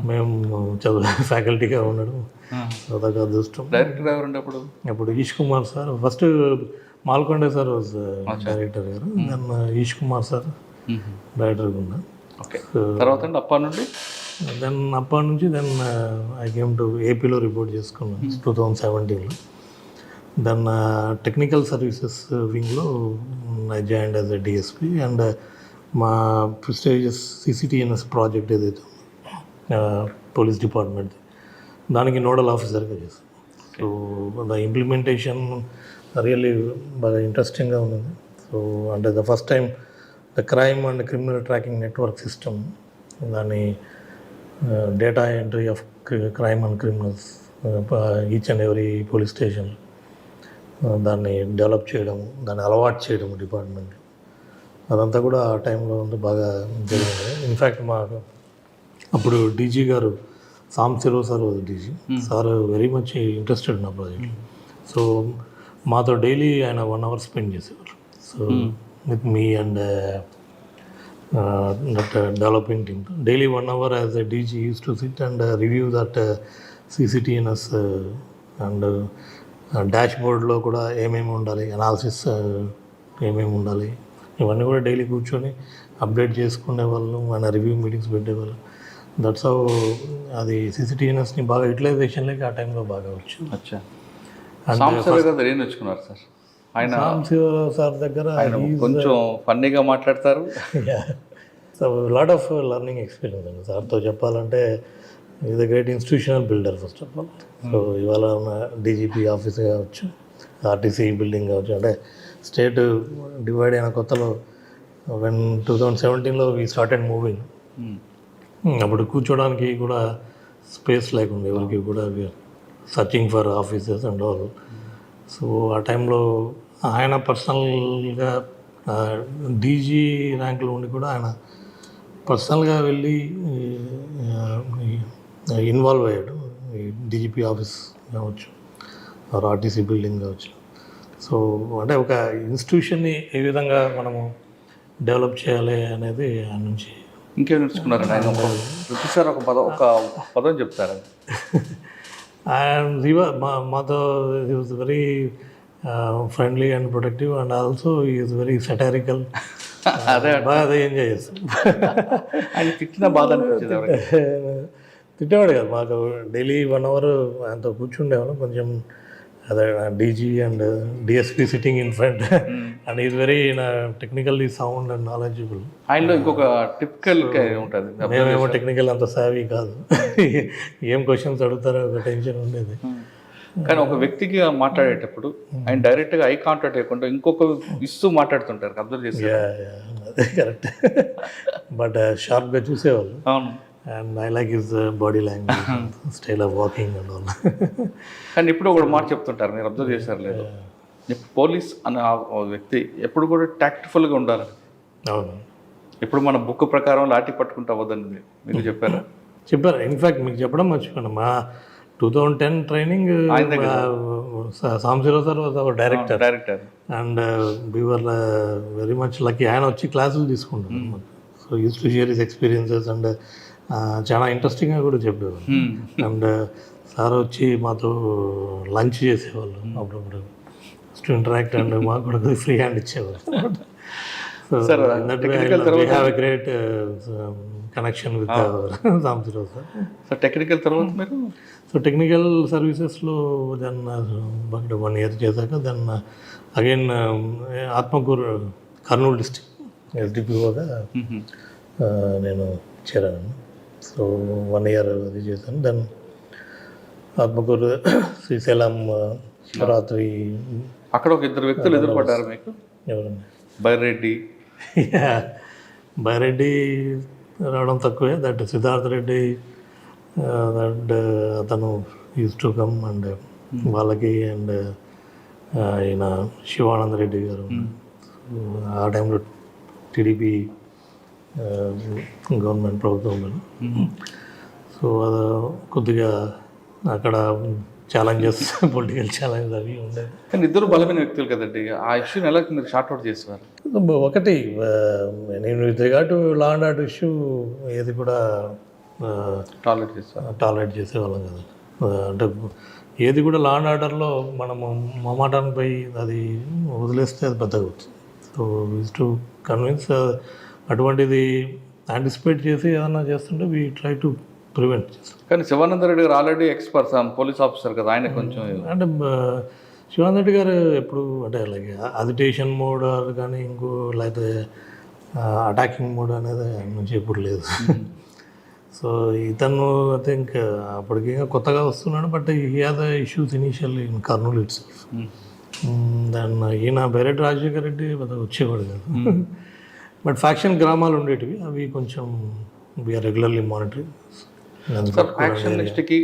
మేము ఫ్యాకల్టీగా ఉండడం అదొక అదృష్టం. అప్పుడు Ish Kumar sir, first Malkonda sir was director గారు. దెన్ ఈష్ కుమార్ సార్ డైరెక్టర్గా ఉన్నా. దెన్ అప్పటి నుంచి ఐ కేమ్ టు ఏపీలో రిపోర్ట్ చేసుకున్నాను 2017లో. దెన్ టెక్నికల్ సర్వీసెస్ వింగ్లో I joined as a DSP. And మా ప్రెస్టీజియస్ సిసిటిఎన్ఎస్ ప్రాజెక్ట్ ఏదైతే పోలీస్ డిపార్ట్మెంట్, దానికి నోడల్ ఆఫీసర్గా చేశాను. సో ద ఇంప్లిమెంటేషన్ రియల్లీ బాగా ఇంట్రెస్టింగ్గా ఉంది. సో అంటే the first time the crime and criminal tracking network system, దాని data entry of crime and criminals each and every police station, దాన్ని డెవలప్ చేయడం, దాన్ని అలవాటు చేయడం డిపార్ట్మెంట్, అదంతా కూడా ఆ టైంలో బాగా జరిగింది. ఇన్ఫ్యాక్ట్ మాకు అప్పుడు డీజీ గారు Sambasivarao sir DG sir very much interested నా ప్రాజెక్ట్. సో మాతో డైలీ ఆయన 1 hour స్పెండ్ చేసేవారు. So with me and that developing team daily 1 hour as a DG use to SIT and review that CCTNS and dash బోర్డ్లో కూడా ఏమేమి ఉండాలి, analysis ఏమేమి ఉండాలి, ఇవన్నీ కూడా డైలీ కూర్చొని అప్డేట్ చేసుకునే వాళ్ళు, మన రివ్యూ మీటింగ్స్ పెట్టేవాళ్ళు. దట్స్ హౌ అది సిసిటిఎన్ఎస్ని బాగా యూటిలైజేషన్లోకి ఆ టైంలో బాగా వచ్చింది. సాంబశివరావు సార్ దగ్గర కొంచెం ఫన్నీగా మాట్లాడతారు. So lot of learning experience అండి సార్తో చెప్పాలంటే. Is a great institutional builder first of all. So ఇవాళ ఉన్న డీజీపీ ఆఫీస్ కావచ్చు, ఆర్టీసీ బిల్డింగ్ కావచ్చు, అంటే స్టేట్ డివైడ్ అయిన కొత్తలో వెన్ 2017లో వీ స్టార్టెడ్ మూవింగ్. అప్పుడు కూర్చోడానికి కూడా స్పేస్ లేకుండా ఎవరికి కూడా searching for offices and all. So ఆ టైంలో ఆయన పర్సనల్గా డీజీ ర్యాంక్లో ఉండి కూడా ఆయన పర్సనల్గా వెళ్ళి ఇన్వాల్వ్ అయ్యాడు. ఈ డీజీపీ ఆఫీస్ కావచ్చు, ఆర్టీసీ బిల్డింగ్ కావచ్చు. సో అంటే ఒక ఇన్స్టిట్యూషన్ని ఏ విధంగా మనము డెవలప్ చేయాలి అనేది ఆయన నుంచి. ఇంకేం నేర్చుకున్నారండి ఆయన? ప్రతిసారి ఒక పదం చెప్తారా? అండ్ మాతో he was very friendly and protective and also is very satirical. బాగా అదే ఎంజాయ్ చేస్తాం. ఆయన తిట్టిన బాధ అనిపించేది ఎవరికి? తిట్టేవాడు కదా, మాకు డైలీ 1 hour ఆయనతో కూర్చుండేవాళ్ళం. కొంచెం అదే DG and DSP sitting in front and is very technically sound and knowledgeable. ఆయనలో ఇంకొక టిపికల్ ఉంటుంది, మేమేమో టెక్నికల్ అంత సావీ కాదు. ఏం క్వశ్చన్స్ అడుగుతారో ఒక టెన్షన్ ఉండేది. కానీ ఒక వ్యక్తికి మాట్లాడేటప్పుడు ఆయన డైరెక్ట్గా ఐ కాంటాక్ట్ చేయకుండా ఇంకొక ఇస్తూ మాట్లాడుతుంటారు, అబ్జర్వ్ చేసి. అదే కరెక్ట్. బట్ షార్ప్గా చూసేవాళ్ళు. అవును. And I like his body language, style of walking and all. కానీ ఇప్పుడు ఒక మాట చెప్తుంటారు, మీరు అబ్జర్వ్ చేశారు లేదు, పోలీస్ అనే ఆ వ్యక్తి ఎప్పుడు కూడా టాక్ట్ఫుల్గా ఉండాలి. అవును. ఇప్పుడు మన బుక్ ప్రకారం లాఠీ పట్టుకుంటూ అవ్వదని మీకు చెప్పారా? చెప్పారు. ఇన్ఫ్యాక్ట్ మీకు చెప్పడం మర్చిపోయాను, మా 2010 training Sambasivarao sir was our director. And we were very much lucky. ఆయన వచ్చి క్లాసులు తీసుకుంటారు. So used to share his experiences and చాలా ఇంట్రెస్టింగ్గా కూడా చెప్పేవాళ్ళు. అండ్ సార్ వచ్చి మాతో లంచ్ చేసేవాళ్ళు అప్పుడప్పుడు, టు ఇంటరాక్ట్. అండ్ మాకు కూడా ఫ్రీ హ్యాండ్ ఇచ్చేవాళ్ళు. So have a great connection with Sambasivarao sir. So technical తర్వాత మీరు సో టెక్నికల్ సర్వీసెస్లో దెన్ 1 year చేశాక then again Atmakur, Kurnool district ఎస్డిపిఓగా నేను చేరాను. సో 1 year అది చేశాను. దెన్ ఆత్మకూరు, శ్రీశైలం, శివరాత్రి. అక్కడ ఒక 2 వ్యక్తులు ఎదురుపడ్డారు మీకు. ఎవరండి? బైరెడ్డి రావడం తక్కువే. దట్ సిద్ధార్థ రెడ్డి, దట్ అతను యూస్ టు కమ్ అండ్ వాళ్ళకి. అండ్ ఈయన శివానంద రెడ్డి గారు ఆ టైంలో టీడీపీ గవర్నమెంట్ ప్రభుత్వం. సో అది కొద్దిగా అక్కడ ఛాలెంజెస్, పొలిటికల్ ఛాలెంజ్ అవి ఉండేవి. కానీ ఇద్దరు బలమైన వ్యక్తులు కదండి. ఆ ఇష్యూని ఎలా మీరు షార్ట్అవుట్ చేసేవారు? ఒకటి, నేను with regard to law and order issue ఏది కూడా టాలరేట్ చేసేవాళ్ళం కదా. అంటే ఏది కూడా లా అండ్ ఆర్డర్లో మనము మొమాటానికి పోయి అది వదిలేస్తే అది పెద్దగా అవుతుంది. So used to convince. అటువంటిది యాంటిసిపేట్ చేసి ఏదన్నా చేస్తుంటే వీ ట్రై టు ప్రివెంట్ చేస్తాం. కానీ శివానంద రెడ్డి గారు ఆల్రెడీ ఎక్స్పర్ట్స్, పోలీస్ ఆఫీసర్ కదా, ఆయన కొంచెం అంటే శివానంద రెడ్డి గారు ఎప్పుడు అంటే లైక్ అజిటేషన్ మోడ్ కానీ ఇంకో లేకపోతే అటాకింగ్ మోడ్ అనేది ఆయన నుంచి ఎప్పుడు లేదు. సో ఇతను ఐ థింక్ అప్పటికి కొత్తగా వస్తున్నాడు. But he have the issues initial in Kurnool it's. దాన్ని ఈయన బైరెడ్డి రాజశేఖర్ రెడ్డి వచ్చేవాడు కాదు. బట్ ఫ్యాక్షన్ గ్రామాలు ఉండేటివి, అవి కొంచెం వీఆర్ రెగ్యులర్లీ మానిటరింగ్. ఫ్యాక్షన్ లిస్ట్కి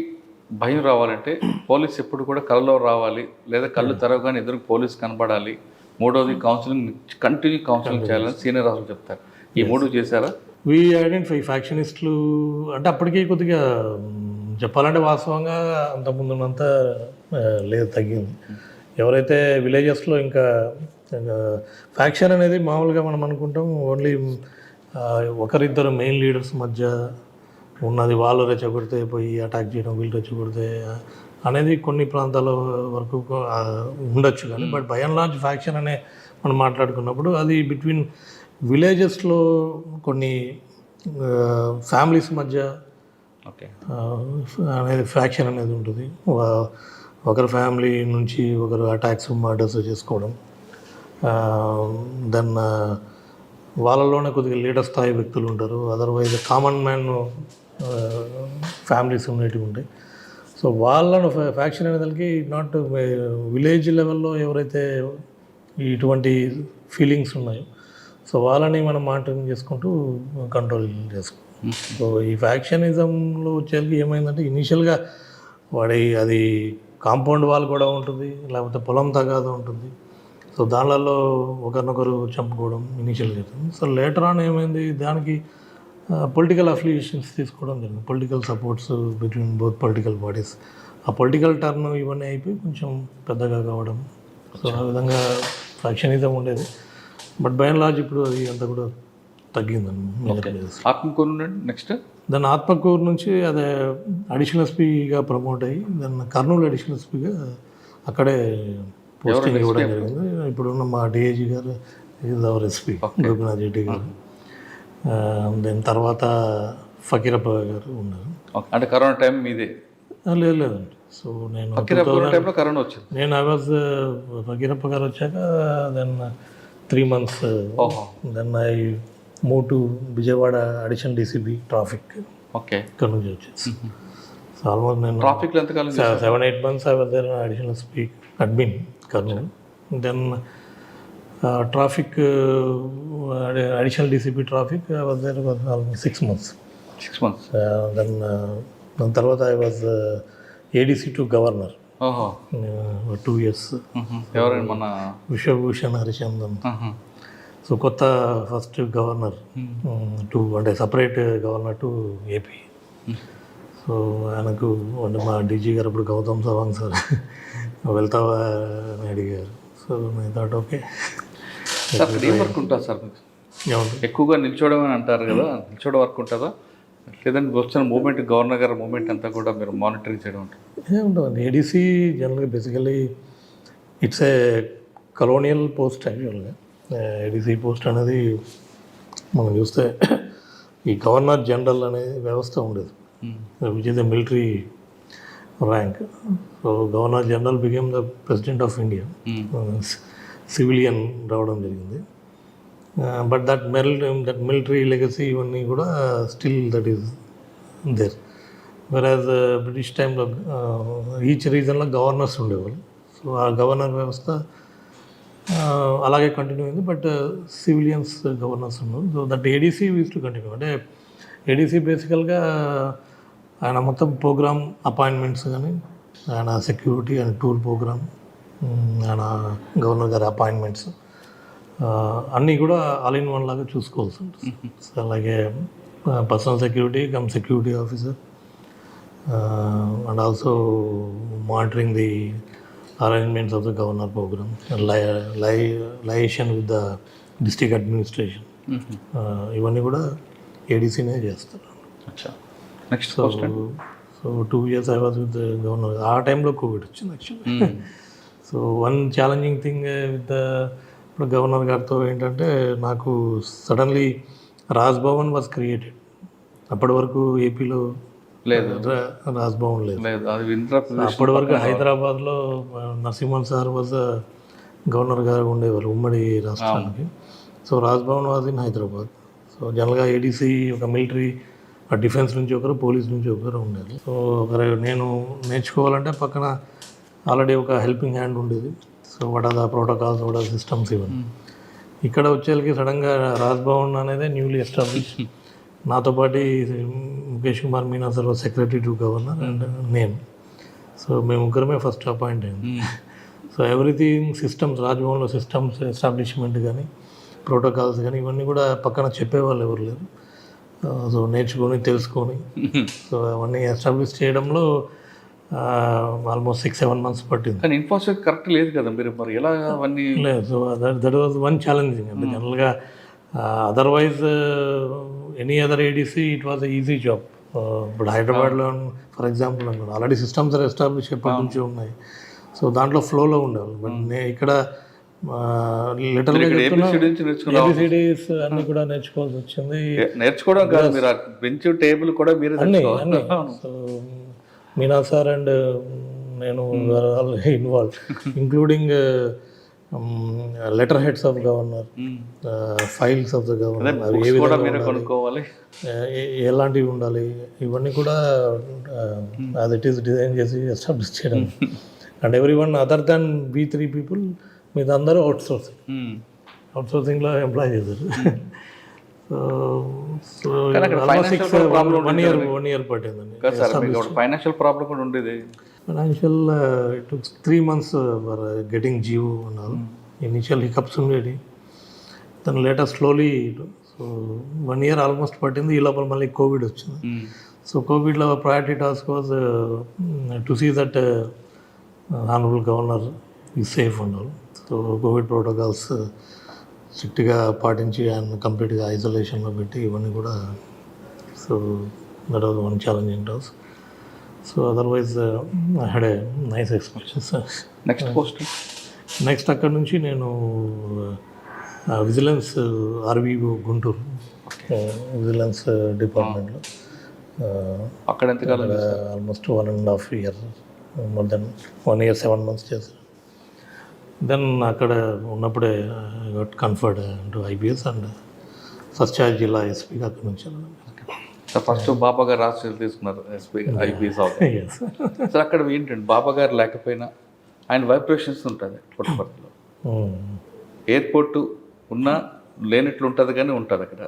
భయం రావాలంటే పోలీస్ ఎప్పుడు కూడా కళ్ళలో రావాలి, లేదా కళ్ళు తెరవగానే ఎదురు పోలీస్ కనపడాలి. మూడోది కంటిన్యూ కౌన్సిలింగ్ చేయాలని సీనియర్ ఆఫీసర్ చెప్తారు. ఈ 3 చేశారా? వీ ఐడెంటిఫై ఫ్యాక్షనిస్టులు అంటే అప్పటికీ కొద్దిగా చెప్పాలంటే వాస్తవంగా అంతకుముందున్నంత లేదు, తగ్గింది. ఎవరైతే విలేజెస్లో ఇంకా ఫ్యాక్షన్ అనేది మామూలుగా మనం అనుకుంటాం ఓన్లీ ఒకరిద్దరు మెయిన్ లీడర్స్ మధ్య ఉన్నది, వాళ్ళు రెచ్చగొడితే పోయి అటాక్ చేయడం, వీళ్ళు రెచ్చగొడితే అనేది కొన్ని ప్రాంతాల వరకు ఉండొచ్చు. కానీ but by and large faction అనే మనం మాట్లాడుకున్నప్పుడు అది బిట్వీన్ విలేజెస్లో కొన్ని ఫ్యామిలీస్ మధ్య అనేది ఫ్యాక్షన్ అనేది ఉంటుంది. ఒకరి ఫ్యామిలీ నుంచి ఒకరు అటాక్స్, మర్డర్స్ చేసుకోవడం. దెన్ వాళ్ళలోనే కొద్దిగా లీడర్ స్థాయి వ్యక్తులు ఉంటారు. అదర్వైజ్ కామన్ మ్యాన్ ఫ్యామిలీస్ ఉండేటివి ఉంటాయి. సో వాళ్ళను ఫ్యాక్షన్ అనేదానికి నాట్ విలేజ్ లెవెల్లో ఎవరైతే ఇటువంటి ఫీలింగ్స్ ఉన్నాయో సో వాళ్ళని మనం మానిటరింగ్ చేసుకుంటూ కంట్రోల్ చేసుకుంటాం. సో ఈ ఫ్యాక్షనిజంలో వచ్చేసరికి ఏమైందంటే ఇనీషియల్గా అది కాంపౌండ్ వాల్ కూడా ఉంటుంది, లేకపోతే పొలం తగాదా ఉంటుంది. సో దానిలలో ఒకరినొకరు చంపుకోవడం ఇనీషియల్గా అవుతుంది. సో లేటర్ ఆన్ ఏమైంది, దానికి పొలిటికల్ అఫిలియేషన్స్ తీసుకోవడం జరిగింది, political supports between both political parties. ఆ పొలిటికల్ టర్న్ ఇవన్నీ అయిపోయి కొంచెం పెద్దగా కావడం. సో ఆ విధంగా ఫ్యాక్షనిజం ఉండేది. బట్ బై అండ్ లార్జ్ ఇప్పుడు అది అంతా కూడా తగ్గిందండి. ఆత్మకూరు నుండి నెక్స్ట్ దాన్ని ఆత్మకూరు నుంచి అదే అడిషనల్ ఎస్పీగా ప్రమోట్ అయ్యి దాన్ని కర్నూలు అడిషనల్ ఎస్పీగా అక్కడే పోస్టింగ్ ఇవ్వడం జరిగింది. ఇప్పుడున్న మా డిఐజీ గారు is our SP Gopinath Reddy గారు. దాని తర్వాత ఫకీరప్ప గారు ఉన్నారు. అంటే కరోనా టైం మీదే? లేదండి. సో నేను కరోనా వచ్చింది, నేను ఐ వాజ్ ఫకీరప్ప గారు వచ్చాక then 3 months then I move to Vijayawada additional DCP traffic. Okay, ఇక్కడ నుంచి వచ్చేసి సో ఆల్మోస్ట్ నేను ట్రాఫిక్లో ఎంతకాలం 7-8 months I was there additional SP admin Kurnool. Then traffic additional DCP traffic I was there almost 6 months. Then దాని తర్వాత I was ADC to governor 2 years. ఎవరైనా మన విశ్వభూషణ్ హరిచందన్. సో కొత్త ఫస్ట్ గవర్నర్ అంటే separate governor to AP. So ఆయనకు అంటే మా DG గారు ఇప్పుడు గౌతమ్ సవాంగ్ సార్ వెళ్తావా అని అడిగారు. సో నేను థాట్ ఓకే. సార్ ఏం వర్క్ ఉంటుంది సార్ మీకు? ఎక్కువగా నిల్చోవడం అని అంటారు కదా, నిల్చోవడం వర్క్ ఉంటుందా, లేదంటే వచ్చిన మూమెంట్ గవర్నర్ గారి మూమెంట్ అంతా కూడా మీరు మానిటరింగ్ చేయడం ఉంటుంది? ఏముంటుందండి, ఏడీసీ జనరల్గా basically it's a colonial post. యాక్చువల్గా ఏడీసీ పోస్ట్ అనేది మనం చూస్తే ఈ గవర్నర్ జనరల్ అనే వ్యవస్థ ఉండేది, which is a military rank. So governor general became the president of India, civilian రావడం జరిగింది. బట్ దట్ మిలిటరీ లెగసీ ఇవన్నీ కూడా స్టిల్ దట్ ఈస్ దేర్. వెరాజ్ బ్రిటిష్ టైంలో ఈచ్ రీజన్లో గవర్నర్స్ ఉండేవాళ్ళు. సో ఆ గవర్నర్ వ్యవస్థ అలాగే కంటిన్యూ అయింది. బట్ సివిలియన్స్ గవర్నర్స్ ఉన్నారు. So that ADC use to continue. అంటే ఏడీసీ బేసికల్గా ఆయన మొత్తం ప్రోగ్రామ్ అపాయింట్మెంట్స్ కానీ, ఆయన సెక్యూరిటీ అండ్ టూర్ ప్రోగ్రామ్, ఆయన గవర్నర్ గారి అపాయింట్మెంట్స్ అన్నీ కూడా ఆల్ ఇన్ వన్ లాగా చూసుకోవాల్సి ఉంటుంది. సో అలాగే personal security come security officer and also monitoring the arrangements of the governor program, liaison with the district administration. ఇవన్నీ కూడా ఏడీసీనే చేస్తారు. Next so 2 years I was with the governor. ఆ టైంలో Covid వచ్చింది actually. So one challenging thing with ఇప్పుడు governor గారితో ఏంటంటే, నాకు సడన్లీ రాజ్భవన్ వాజ్ క్రియేటెడ్. అప్పటి వరకు ఏపీలో లేదు, రాజ్భవన్ లేదు. అప్పటి వరకు హైదరాబాద్లో నరసింహన్ సార్ వాజ్ గవర్నర్ గారు ఉండేవారు ఉమ్మడి రాష్ట్రానికి. So Raj Bhavan was in Hyderabad. So జనరల్గా ఏడీసీ ఒక మిలిటరీ, డిఫెన్స్ నుంచి ఒకరు, పోలీస్ నుంచి ఒకరు ఉండేది. సో నేను నేర్చుకోవాలంటే పక్కన ఆల్రెడీ ఒక హెల్పింగ్ హ్యాండ్ ఉండేది. So what are the protocols, what are systems ఇవన్నీ. ఇక్కడ వచ్చేసరికి సడన్గా రాజ్భవన్ అనేది న్యూలీ ఎస్టాబ్లిష్. నాతో పాటు Mukesh Kumar Meena sir secretary to governor and నేను. సో మేము ముగ్గురమే ఫస్ట్ అపాయింట్ అయింది. సో ఎవ్రీథింగ్ సిస్టమ్స్, రాజ్భవన్లో సిస్టమ్స్ ఎస్టాబ్లిష్మెంట్ కానీ, ప్రోటోకాల్స్ కానీ ఇవన్నీ కూడా పక్కన చెప్పేవాళ్ళు ఎవరు లేరు. సో నేర్చుకొని తెలుసుకొని సో అవన్నీ ఎస్టాబ్లిష్ చేయడంలో ఆల్మోస్ట్ 6-7 months పట్టింది. కానీ ఇన్ఫ్రాస్ట్రక్చర్ కరెక్ట్ లేదు కదా, మీరు మరి ఎలా అవన్నీ లేదు. So that was one challenging. అంటే జనరల్గా otherwise any other ADC it was easy job. ఇప్పుడు హైదరాబాద్లో ఫర్ ఎగ్జాంపుల్ అనుకోండి, ఆల్రెడీ సిస్టమ్స్ ఎస్టాబ్లిష్ ఎప్పటి నుంచో ఉన్నాయి. సో దాంట్లో ఫ్లోలో ఉండేవాళ్ళు. బట్ ఇక్కడ లిటరల్గా ఏబిసిడీస్ అన్నీ కూడా నేర్చుకోవాల్సి వచ్చింది. నేర్చుకోవడం కాదు, మీరు బెంచ్ టేబుల్ కూడా మీరు అన్నీ. సో మీనా సార్ అండ్ నేను involve, including letter heads of governor, files of the governor, అవి ఏ కూడా విధంగా మీరే ఉండాలి, కొనుక్కోవాలి. ఎలాంటివి ఉండాలి, ఇవన్నీ కూడా యాజ్ ఇట్ ఈస్ డిజైన్ చేసి ఎస్టాబ్లిష్ చేయడం. And every one other than B3 people మీద అందరూ అవుట్సోర్సింగ్లో ఎంప్లాయ్ చేశారు. సో కానీ అక్కడ financial problem వన్ ఇయర్ పట్టిందండి. కాదు సార్, మీకు ఫైనాన్షియల్ ప్రాబ్లం కూడా ఉండేది. Financial it 3 months for getting GO అన్నారు. ఇనిషియల్ హికప్స్ ఉండేది, దాని later slowly. So 1 year almost పట్టింది. ఈ లోపల మళ్ళీ కోవిడ్ వచ్చింది. సో కోవిడ్లో priority task was to see that honourable governor ఈ సేఫ్ ఉన్నారు. సో కోవిడ్ ప్రోటోకాల్స్ స్ట్రిక్ట్గా పాటించి ఆయన కంప్లీట్గా ఐసోలేషన్లో పెట్టి ఇవన్నీ కూడా. So that was one challenging task. So otherwise I had a nice experience. Next post next అక్కడ నుంచి నేను విజిలెన్స్ RVO గుంటూరు విజిలెన్స్ డిపార్ట్మెంట్లో అక్కడ ఎంతకాలం? Almost 1.5 year, more then 1 year 7 months చేశాను. దెన్ అక్కడ ఉన్నప్పుడే got conferred to IPS and first charge జిల్లా ఎస్పీగా అక్కడ నుంచి. ఫస్ట్ బాబా గారు రాష్ట్రాలు తీసుకున్నారు ఎస్పీ IPS ఎస్. సార్ అక్కడ ఏంటంటే బాబా గారు లేకపోయినా ఆయన వైబ్రేషన్స్ ఉంటుంది పుట్టపర్తిలో. ఎయిర్పోర్టు ఉన్నా లేనట్లు ఉంటుంది కానీ ఉంటుంది అక్కడ.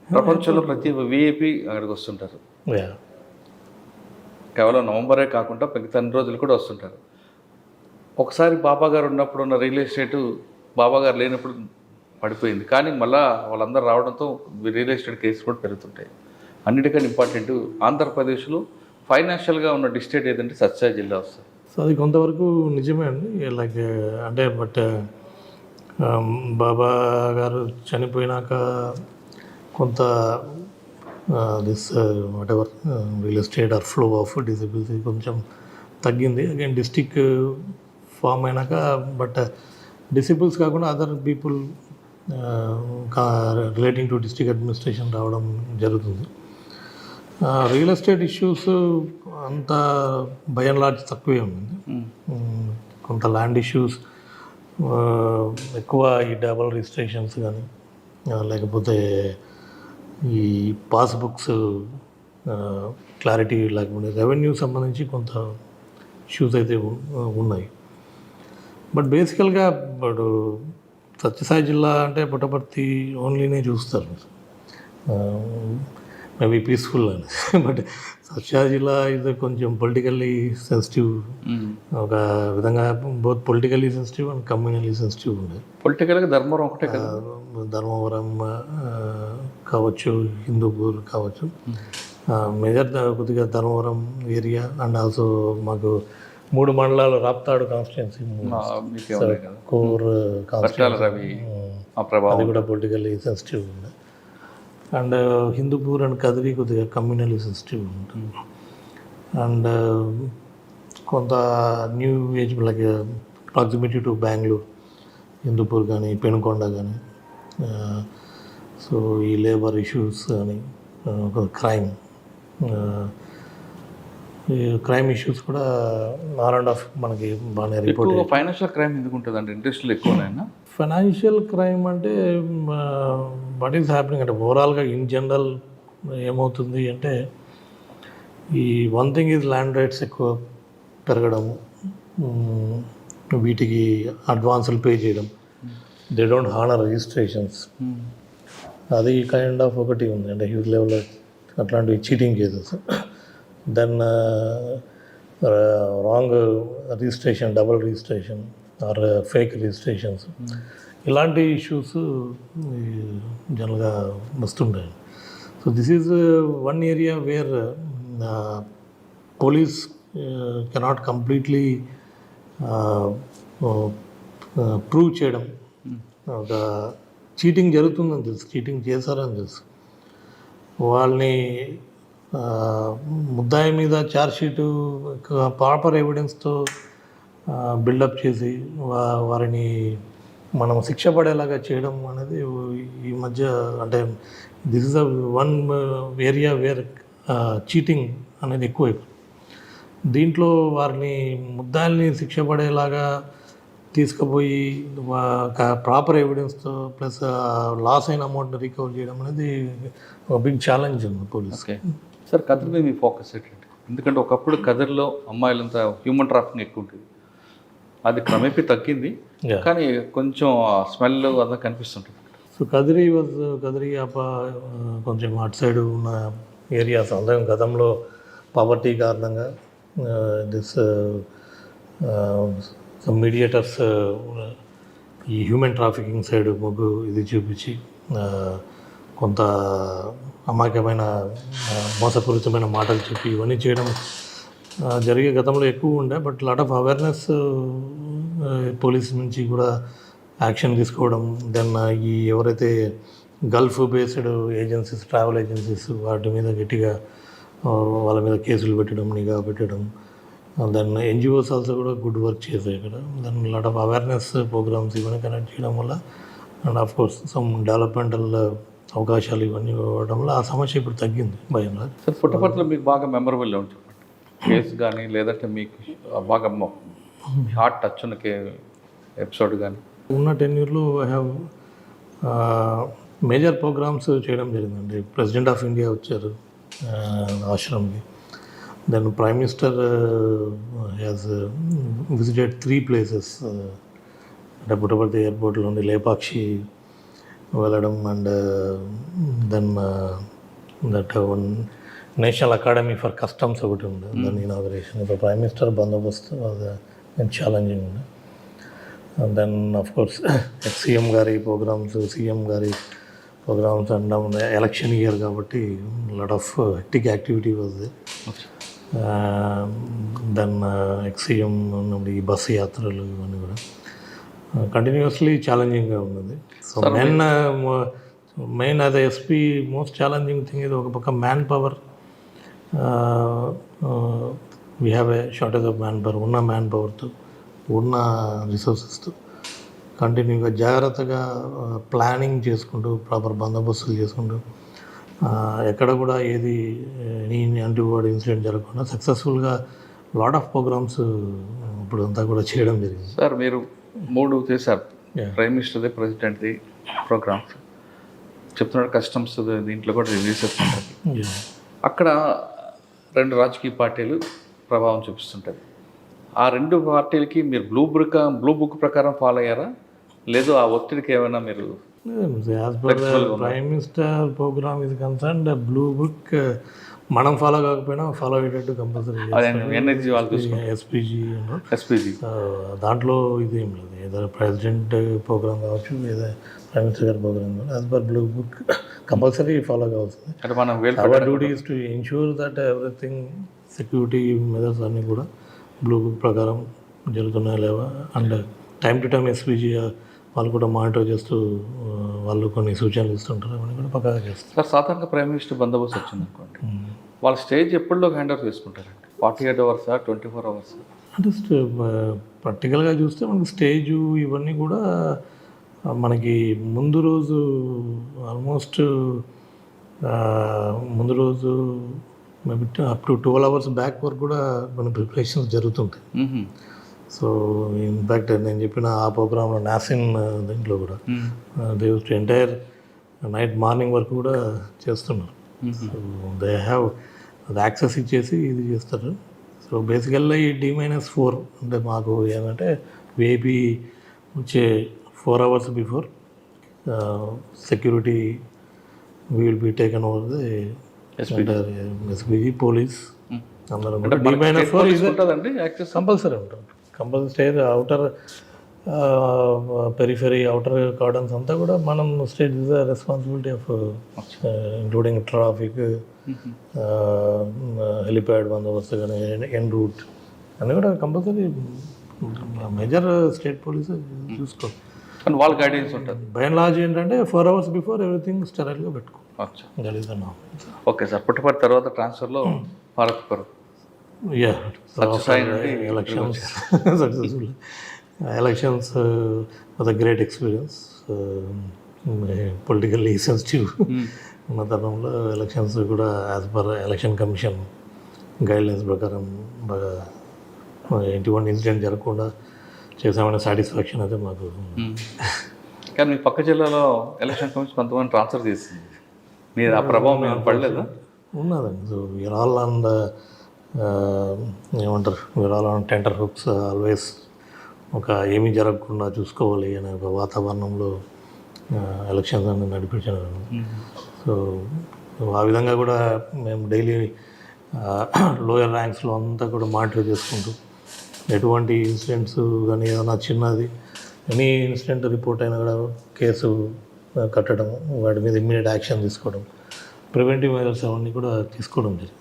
ప్రపంచంలో ప్రతి VIP అక్కడికి వస్తుంటారు. కేవలం నవంబరే కాకుండా మిగతా అన్ని రోజులు కూడా వస్తుంటారు. ఒకసారి బాబా గారు ఉన్నప్పుడు ఉన్న రియల్ ఎస్టేటు బాబా గారు లేనప్పుడు పడిపోయింది. కానీ మళ్ళీ వాళ్ళందరూ రావడంతో రియల్ ఎస్టేట్ కేసులు కూడా పెరుగుతుంటాయి. అన్నిటికన్నా ఇంపార్టెంట్ ఆంధ్రప్రదేశ్లో ఫైనాన్షియల్గా ఉన్న డిస్ట్రిక్ట్ ఏదంటే సత్యసాయి జిల్లా వస్తుంది. సో అది కొంతవరకు నిజమే అండి. లైక్ అంటే బట్ బాబా గారు చనిపోయినాక కొంత this what ever real estate or flow of disability కొంచెం తగ్గింది. అగైన్ డిస్టిక్ ఫామ్ అయినాక బట్ డిసిబుల్స్ కాకుండా other people relating to district administration రావడం జరుగుతుంది. రియల్ ఎస్టేట్ ఇష్యూస్ అంత బై అండ్ లార్జ్ తక్కువే ఉంది. కొంత ల్యాండ్ ఇష్యూస్ ఎక్కువ, ఈ డబల్ రిజిస్ట్రేషన్స్ కానీ లేకపోతే ఈ పాస్బుక్స్ క్లారిటీ లేకపోతే రెవెన్యూ సంబంధించి కొంత ఇష్యూస్ అయితే ఉన్నాయి. బట్ బేసికల్గా ఇప్పుడు సత్యసాయి జిల్లా అంటే పుట్టపర్తి ఓన్లీనే చూస్తారు, మేబీ పీస్ఫుల్ అని. బట్ సత్యసాయి జిల్లా ఇది కొంచెం పొలిటికల్లీ సెన్సిటివ్, ఒక విధంగా both politically sensitive and communally sensitive ఉంది. పొలిటికల్గా ధర్మవరం ఒకటే కదా, ధర్మవరం కావచ్చు, హిందూపూర్ కావచ్చు, మేజర్ కొద్దిగా ధర్మవరం ఏరియా. అండ్ ఆల్సో మాకు 3 మండలాలు రాప్తాడు కాన్స్టిట్యున్సీ, కోర్ కాన్స్టిట్యున్సీ, అది కూడా పొలిటికల్లీ సెన్సిటివ్ ఉంది. అండ్ హిందూపూర్ అండ్ కదిరి కొద్దిగా కమ్యూనల్లీ సెన్సిటివ్ ఉంటుంది. అండ్ కొంత new age like proximity to Bengaluru, Hindupur కానీ పెనుకొండ కానీ. సో ఈ లేబర్ ఇష్యూస్ కానీ క్రైమ్ ఇష్యూస్ కూడా ఆన్ అండ్ ఆఫ్ మనకి బాగానే రిపోర్ట్. ఫైనాన్షియల్ క్రైమ్ ఎందుకు ఉంటుంది అంటే ఇంట్రెస్ట్లు ఎక్కువనైనా? ఫైనాన్షియల్ క్రైమ్ అంటే వాట్ ఈస్ హ్యాపెనింగ్ అంటే ఓవరాల్గా ఇన్ జనరల్ ఏమవుతుంది అంటే, ఈ one thing is land rates ఎక్కువ పెరగడము, వీటికి అడ్వాన్సులు పే చేయడం, దే డోంట్ హానర్ రిజిస్ట్రేషన్స్, అది కైండ్ ఆఫ్ ఒకటి ఉంది అంటే హ్యూజ్ లెవెల్లో అట్లాంటివి cheating cases. Then wrong registration, double registration or fake registrations, ఇలాంటి ఇష్యూస్ జనరల్గా వస్తుంటాయి. So this is one area where police cannot completely prove చేయడం. ఒక చీటింగ్ జరుగుతుందని తెలుసు, చీటింగ్ చేశారని తెలుసు, వాళ్ళని ముద్దాయి మీద ఛార్జ్షీటు ప్రాపర్ ఎవిడెన్స్తో బిల్డప్ చేసి వారిని మనం శిక్ష పడేలాగా చేయడం అనేది ఈ మధ్య అంటే this is one area wear cheating అనేది ఎక్కువైపోయింది. దీంట్లో వారిని ముద్దాయిల్ని శిక్ష పడేలాగా తీసుకుపోయి ప్రాపర్ ఎవిడెన్స్తో ప్లస్ లాస్ అయిన అమౌంట్ని రికవర్ చేయడం అనేది ఒక బిగ్ ఛాలెంజ్ ఉంది పోలీస్. ఓకే సార్, కథర్ మీద మీ ఫోకస్ ఏంటంటే, ఎందుకంటే ఒకప్పుడు కథర్లో అమ్మాయిలంతా హ్యూమన్ ట్రాఫికింగ్ ఎక్కువ ఉంటుంది, అది క్రమేపీ తగ్గింది కానీ కొంచెం స్మెల్ అలా కనిపిస్తుంటుంది. సో కదిరి కొంచెం అటు సైడ్ ఉన్న ఏరియాస్ అందరం గతంలో పావర్టీ కారణంగా సమ్ మీడియేటర్స్ ఈ హ్యూమన్ ట్రాఫికింగ్ సైడ్ మొగ్గు ఇది చూపించి కొంత అమాయకమైన మోసపూరితమైన మాటలు చెప్పి ఇవన్నీ చేయడం జరిగే గతంలో ఎక్కువ ఉండే. But lot of awareness police నుంచి కూడా యాక్షన్ తీసుకోవడం, దెన్ ఈ ఎవరైతే gulf based agencies, travel agencies వాటి మీద గట్టిగా వాళ్ళ మీద కేసులు పెట్టడం, నిఘా పెట్టడం, దెన్ ఎన్జిఓస్ ఆల్సో కూడా గుడ్ వర్క్ చేశాయి ఇక్కడ. Then lot of awareness programs ఇవన్నీ కనెక్ట్ చేయడం వల్ల and of course some developmental అవకాశాలు ఇవన్నీ ఇవ్వడం వల్ల ఆ సమస్య ఇప్పుడు తగ్గింది భయంగా. సార్ పుట్టపర్తిలో మీకు బాగా మెమరబుల్ ఉంటుంది కేసు కానీ, లేదంటే మీకు బాగా హార్ట్ టచ్ ఉన్న ఎపిసోడ్ కానీ? ఉన్న టెన్యూర్లో ఐ హ్యావ్ మేజర్ ప్రోగ్రామ్స్ చేయడం జరిగిందండి. ప్రెసిడెంట్ ఆఫ్ ఇండియా వచ్చారు ఆశ్రమ్కి. Then prime minister has visited 3 places. అంటే పుట్టపర్తి ఎయిర్పోర్ట్లో ఉండి లేపాక్షి వెళ్ళడం and then that one national academy for customs ఒకటి ఉంది, దాని ఇనాగరేషన్. ఇప్పుడు ప్రైమ్ మినిస్టర్ బందోబస్తు అది ఛాలెంజింగ్ ఉంది. దెన్ ఆఫ్ కోర్స్ సీఎం గారి ప్రోగ్రామ్స్, సీఎం గారి ప్రోగ్రామ్స్ అండ్ ఎలక్షన్ ఇయర్ కాబట్టి lot of hectic activity was there. Then ex CM నుండి ఈ బస్సు యాత్రలు ఇవన్నీ కూడా కంటిన్యూస్లీ ఛాలెంజింగ్గా ఉన్నది. So main as SP most challenging thing ఇది ఒక పక్క manpower. We have a shortage of manpower. ఉన్న మ్యాన్ పవర్తో, ఉన్న రిసోర్సెస్తో కంటిన్యూగా జాగ్రత్తగా ప్లానింగ్ చేసుకుంటూ, ప్రాపర్ బందోబస్తులు చేసుకుంటూ, ఎక్కడ కూడా ఏది యాంటీబాడీ ఇన్సిడెంట్ జరగకుండా సక్సెస్ఫుల్గా లాట్ ఆఫ్ ప్రోగ్రామ్స్ ఇప్పుడు అంతా కూడా చేయడం జరిగింది. సార్ మీరు 3 చేశారు, ప్రైమ్ మినిస్టర్ది, ప్రెసిడెంట్ది ప్రోగ్రామ్స్ చెప్తున్నాడు, కస్టమ్స్ దీంట్లో కూడా రిలీజెస్ ఉంటుంది. అక్కడ 2 రాజకీయ పార్టీలు ప్రభావం చూపిస్తుంటాయి. ఆ 2 పార్టీలకి మీరు బ్లూ బుక్ ప్రకారం ఫాలో అయ్యారా, లేదు ఆ ఒత్తిడికి ఏమైనా మీరు? As per prime minister program ఇది కన్సర్న్ బ్లూ బుక్ మనం ఫాలో కాకపోయినా ఫాలో అయ్యేటట్టు కంపల్సరీ ఎస్పీజీ. దాంట్లో ఇది ఏం లేదు, ఏదో ప్రెసిడెంట్ ప్రోగ్రామ్ కావచ్చు, ఏదో ప్రైమ్ మినిస్టర్ గారి ప్రోగ్రామ్ కావచ్చు, as per blue book compulsory follow కావాల్సింది. Our duty is to ensure that everything security measures అన్నీ కూడా బ్లూ బుక్ ప్రకారం జరుగుతున్నాయా లేవా, and time to time SPG వాళ్ళు కూడా మానిటర్ చేస్తూ వాళ్ళు కొన్ని సూచనలు ఇస్తుంటారు, అవన్నీ కూడా పక్కాగా చేస్తారు. సార్ సాధారణంగా ప్రైమ్ మినిస్టర్ బందోబస్తు వచ్చింది అనుకోండి, వాళ్ళ స్టేజ్ ఎప్పటిలో హ్యాండ్ ఓవర్ చేసుకుంటారండి? 48 hours, 24 hours? అంటే ప్రాక్టికల్గా చూస్తే మనకి స్టేజు ఇవన్నీ కూడా మనకి ముందు రోజు ఆల్మోస్ట్ ముందు రోజు maybe up to 12 hours back వరకు కూడా కొన్ని ప్రిపరేషన్స్ జరుగుతుంటాయి. సో ఇన్ఫ్యాక్ట్ నేను చెప్పిన ఆ ప్రోగ్రాంలో నాసిన్ దీంట్లో కూడా they use to entire night morning వరకు కూడా చేస్తున్నారు. సో దే హ్యావ్ అది యాక్సెస్ ఇచ్చేసి ఇది చేస్తారు. సో బేసికల్గా ఈ D-4 అంటే మాకు ఏమంటే విఐపీ వచ్చే 4 hours before security we will be taken over the SPG police అందరం. D-4 కంపల్సరీ ఉంటుంది. Compulsory stage outer periphery outer cordons అంతా కూడా మనం state is the responsibility of including traffic, helipad బందోబస్తు కానీ, ఎన్ రూట్ అన్నీ కూడా కంపల్సరీ మేజర్ స్టేట్ పోలీస్ చూసుకోవాలి. అండ్ వాళ్ళ గైడెన్స్ ఉంటుంది. బై అండ్ లార్జ్ ఏంటంటే 4 hours బిఫోర్ ఎవ్రీథింగ్ స్టెరైల్గా పెట్టుకో. ఓకే సార్, పుట్టపర్తి తర్వాత ట్రాన్స్ఫర్లో Bharatpuram elections successful elections was a great experience. Politically sensitive ఉన్న తరుణంలో ఎలక్షన్స్ కూడా as per election commission guidelines ప్రకారం బాగా ఎటువంటి ఇన్సిడెంట్ జరగకుండా చేసామనే సాటిస్ఫాక్షన్ అయితే మాకు కానీ మీ పక్క జిల్లాలో ఎలక్షన్ కమిషన్ కొంతమంది ట్రాన్స్ఫర్ చేసింది, మీరు ఆ ప్రభావం మేము పడలేదా? ఉన్నదండి. So we're all on the ఏమంటారు, we're all on tenterhooks always. ఒక ఏమీ జరగకుండా చూసుకోవాలి అనే ఒక వాతావరణంలో ఎలక్షన్స్ అన్ని నడిపించాను. సో ఆ విధంగా కూడా మేము డైలీ లోయర్ ర్యాంక్స్లో అంతా కూడా మానిటర్ చేసుకుంటూ ఎటువంటి ఇన్సిడెంట్స్ కానీ ఏదైనా చిన్నది ఎనీ ఇన్సిడెంట్ రిపోర్ట్ అయినా కూడా కేసు కట్టడం, వాటి మీద ఇమ్మీడియట్ యాక్షన్ తీసుకోవడం, ప్రివెంటివ్ మెజర్స్ అవన్నీ కూడా తీసుకోవడం జరిగింది.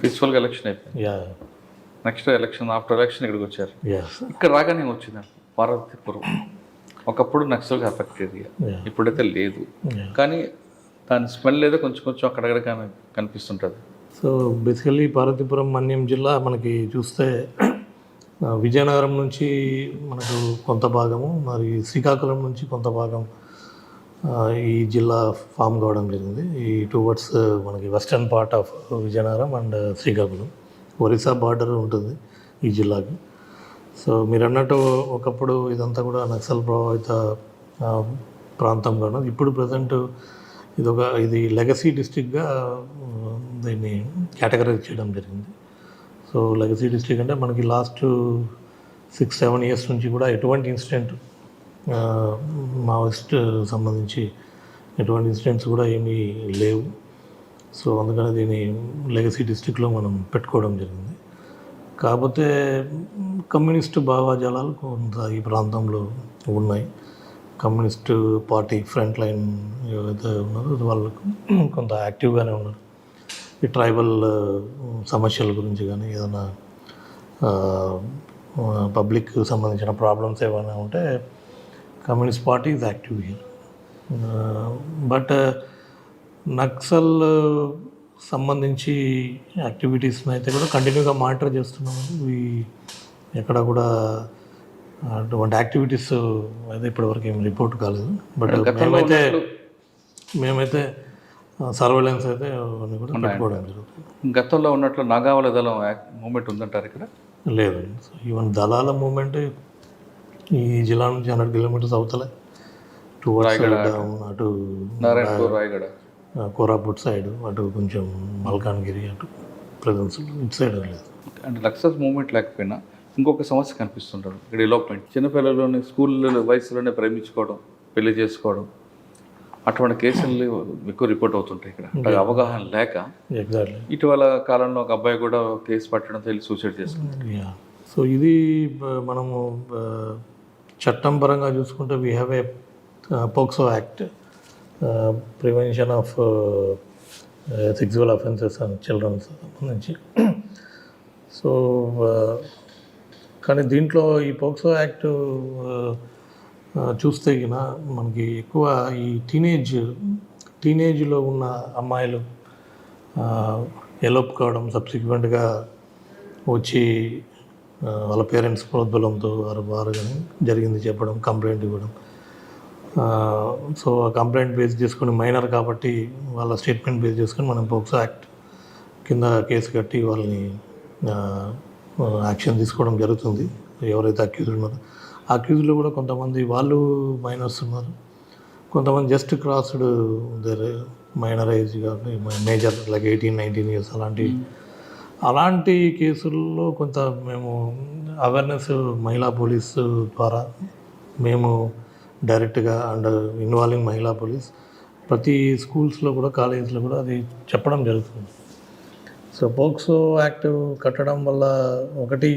పీస్ఫుల్గా ఎలక్షన్ అయిపోయింది. Yeah next election after election ఇక్కడికి వచ్చారు. యా ఇక్కడ రాగానే వచ్చింది పార్వతీపురం. ఒకప్పుడు నక్సల్గా అఫెక్ట్ ఏరియా, ఇప్పుడైతే లేదు. కానీ దాని స్మెల్ ఏదో కొంచెం కొంచెం అక్కడక్కడ కనిపిస్తుంటుంది. సో బేసికల్లీ పార్వతీపురం మన్యం జిల్లా మనకి చూస్తే విజయనగరం నుంచి మనకు కొంత భాగము, మరి శ్రీకాకుళం నుంచి కొంత భాగం ఈ జిల్లా ఫామ్ కావడం జరిగింది. ఈ టువర్డ్స్ మనకి western part of Vizianagaram and Srikakulam, Orissa border ఉంటుంది ఈ జిల్లాకి. సో మీరు అన్నట్టు ఒకప్పుడు ఇదంతా కూడా నక్సల్ ప్రభావిత ప్రాంతంగా ఉన్నది. ఇప్పుడు ప్రజెంట్ ఇది లెగసీ డిస్ట్రిక్ట్గా దీన్ని కేటగరైజ్ చేయడం జరిగింది. సో లెగసీ డిస్ట్రిక్ట్ అంటే మనకి లాస్ట్ 6-7 ఇయర్స్ నుంచి కూడా ఎటువంటి ఇన్సిడెంట్ మావోయిస్ట్ సంబంధించి ఎటువంటి ఇన్సిడెంట్స్ కూడా ఏమీ లేవు. సో అందుకని దీన్ని లెగసీ డిస్ట్రిక్ట్లో మనం పెట్టుకోవడం జరిగింది. కాకపోతే కమ్యూనిస్టు భావజాలాలు కొంత ఈ ప్రాంతంలో ఉన్నాయి. కమ్యూనిస్టు పార్టీ ఫ్రంట్ లైన్ ఏవైతే ఉన్నారో వాళ్ళకు కొంత యాక్టివ్గానే ఉన్నారు. ఈ ట్రైబల్ సమస్యల గురించి కానీ ఏదైనా పబ్లిక్ సంబంధించిన ప్రాబ్లమ్స్ ఏమైనా ఉంటే communist party is active here. But Naxal సంబంధించి యాక్టివిటీస్ని అయితే కూడా కంటిన్యూగా మానిటర్ చేస్తున్నాము. ఎక్కడ కూడా అటువంటి యాక్టివిటీస్ అయితే ఇప్పటివరకు ఏం రిపోర్ట్ కాలేదు. బట్ మేమైతే సర్వేలెన్స్ అయితే అవన్నీ కూడా పెట్టుకోవడం జరుగుతుంది. గతంలో ఉన్నట్లు నాగావళి దళం మూమెంట్ ఉందంటారు ఇక్కడ? లేదు. ఈవెన్ దళాల మూమెంట్ ఈ జిల్లా నుంచి 100 కిలోమీటర్స్ అవతలే అటు రాయగడ, కోరాపుట్ సైడ్, అటు కొంచెం మల్కాన్గిరి, అటు ప్రజెన్స్ ఇటు సైడ్ లేదు. అంటే నక్సల్ మూమెంట్ లేకపోయినా ఇంకొక సమస్య కనిపిస్తుంటారు ఇక్కడ, ఎలోప్మెంట్. చిన్నపిల్లలని స్కూల్ వయసులోనే ప్రేమించుకోవడం, పెళ్లి చేసుకోవడం, అటువంటి కేసులు ఎక్కువ రిపోర్ట్ అవుతుంటాయి ఇక్కడ. అవగాహన లేక ఎగ్జాక్ట్లీ ఇటీవల కాలంలో ఒక అబ్బాయి కూడా కేసు పట్టడం తెలిసి సూసైడ్ చేసుకున్నాడు. సో ఇది మనము చట్టం పరంగా చూసుకుంటే we have a POCSO act, prevention of sexual offences and childrens సంబంధించి. సో కానీ దీంట్లో ఈ పోక్సో యాక్ట్ చూస్తే గిన మనకి ఎక్కువ ఈ టీనేజ్లో ఉన్న అమ్మాయిలు ఎలోప్ కావడం, సబ్సిక్వెంట్గా వచ్చి వాళ్ళ పేరెంట్స్ ప్రోద్బలంతో వారు కానీ జరిగింది చెప్పడం, కంప్లైంట్ ఇవ్వడం. సో ఆ కంప్లైంట్ బేస్ చేసుకొని మైనర్ కాబట్టి వాళ్ళ స్టేట్మెంట్ బేస్ చేసుకొని మనం పోక్సో యాక్ట్ కింద కేసు కట్టి వాళ్ళని యాక్షన్ తీసుకోవడం జరుగుతుంది. ఎవరైతే అక్యూజ్డ్ ఉన్నారో ఆ అక్యూజ్లో కూడా కొంతమంది వాళ్ళు మైనర్స్ ఉన్నారు, కొంతమంది just crossed their minor age కాబట్టి మేజర్ లైక్ 18-19 ఇయర్స్ అలాంటి కేసుల్లో కొంత మేము అవేర్నెస్ మహిళా పోలీసు ద్వారా మేము డైరెక్ట్గా అండ్ ఇన్వాల్వింగ్ మహిళా పోలీస్ ప్రతి స్కూల్స్లో కూడా కాలేజెస్లో కూడా అది చెప్పడం జరుగుతుంది. సో పోక్సో యాక్ట్ కట్టడం వల్ల ఒకటి,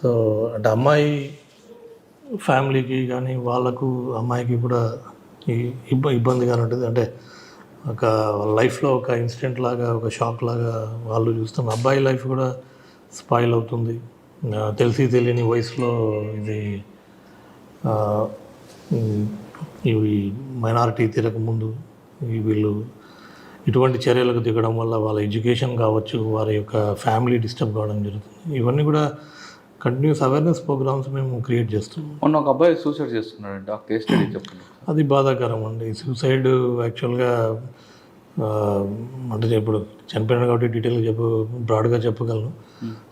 సో అంటే అమ్మాయి ఫ్యామిలీకి కానీ వాళ్ళకు అమ్మాయికి కూడా ఇబ్బందిగానే ఉంటుంది. అంటే ఒక లైఫ్లో ఒక ఇన్సిడెంట్ లాగా, ఒక షాక్ లాగా వాళ్ళు చూస్తున్న అబ్బాయి లైఫ్ కూడా స్పాయిల్ అవుతుంది. తెలిసి తెలియని వయసులో ఇవి మైనారిటీ తిరగముందు వీళ్ళు ఇటువంటి చర్యలకు దిగడం వల్ల వాళ్ళ ఎడ్యుకేషన్ కావచ్చు, వారి యొక్క ఫ్యామిలీ డిస్టర్బ్ కావడం జరుగుతుంది. ఇవన్నీ కూడా కంటిన్యూస్ అవేర్నెస్ ప్రోగ్రామ్స్ మేము క్రియేట్ చేస్తున్నాం. మొన్న ఒక అబ్బాయి సూసైడ్ చేస్తున్నాడండి, ఆ కేసు స్టడీ చెప్తున్నాం. అది బాధాకరం అండి. సూసైడ్ యాక్చువల్గా అంటే ఇప్పుడు చనిపోయినాడు కాబట్టి డీటెయిల్గా బ్రాడ్గా చెప్పగలను.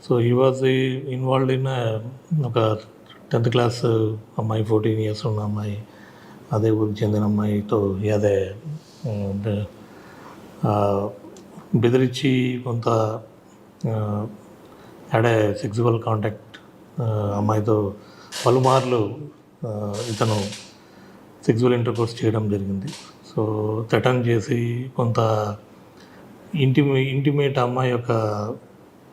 So he was involved in ఒక 10th క్లాస్ అమ్మాయి, 14 years ఉన్న అమ్మాయి, అదే ఊరికి చెందిన అమ్మాయితో అదే బెదిరించి కొంత హ్యాడ్ ఏ సెక్సువల్ కాంటాక్ట్ అమ్మాయితో పలుమార్లు ఇతను సెక్సువల్ ఇంటర్కోర్స్ చేయడం జరిగింది. సో థ్రెటన్ చేసి కొంత ఇంటిమేట్ అమ్మాయి యొక్క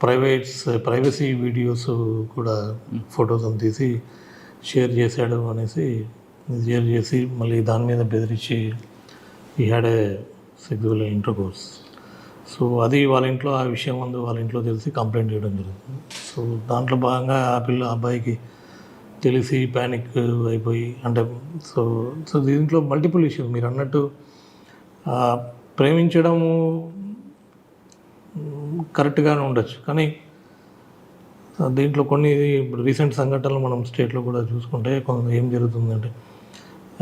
ప్రైవసీ వీడియోస్ కూడా ఫొటోస్ తీసి షేర్ చేశాడు అనేసి షేర్ చేసి మళ్ళీ దాని మీద బెదిరించి ఈ had a sexual intercourse. So అది వాళ్ళ ఇంట్లో ఆ విషయం ముందు వాళ్ళ ఇంట్లో తెలిసి కంప్లైంట్ చేయడం జరుగుతుంది. సో దాంట్లో భాగంగా ఆ అబ్బాయికి తెలిసి ప్యానిక్ అయిపోయి అంటే సో దీంట్లో మల్టిపుల్ ఇష్యూస్ మీరు అన్నట్టు ప్రేమించడము కరెక్ట్గానే ఉండొచ్చు, కానీ దీంట్లో కొన్ని ఇప్పుడు రీసెంట్ సంఘటనలు మనం స్టేట్లో కూడా చూసుకుంటే కొంత ఏం జరుగుతుందంటే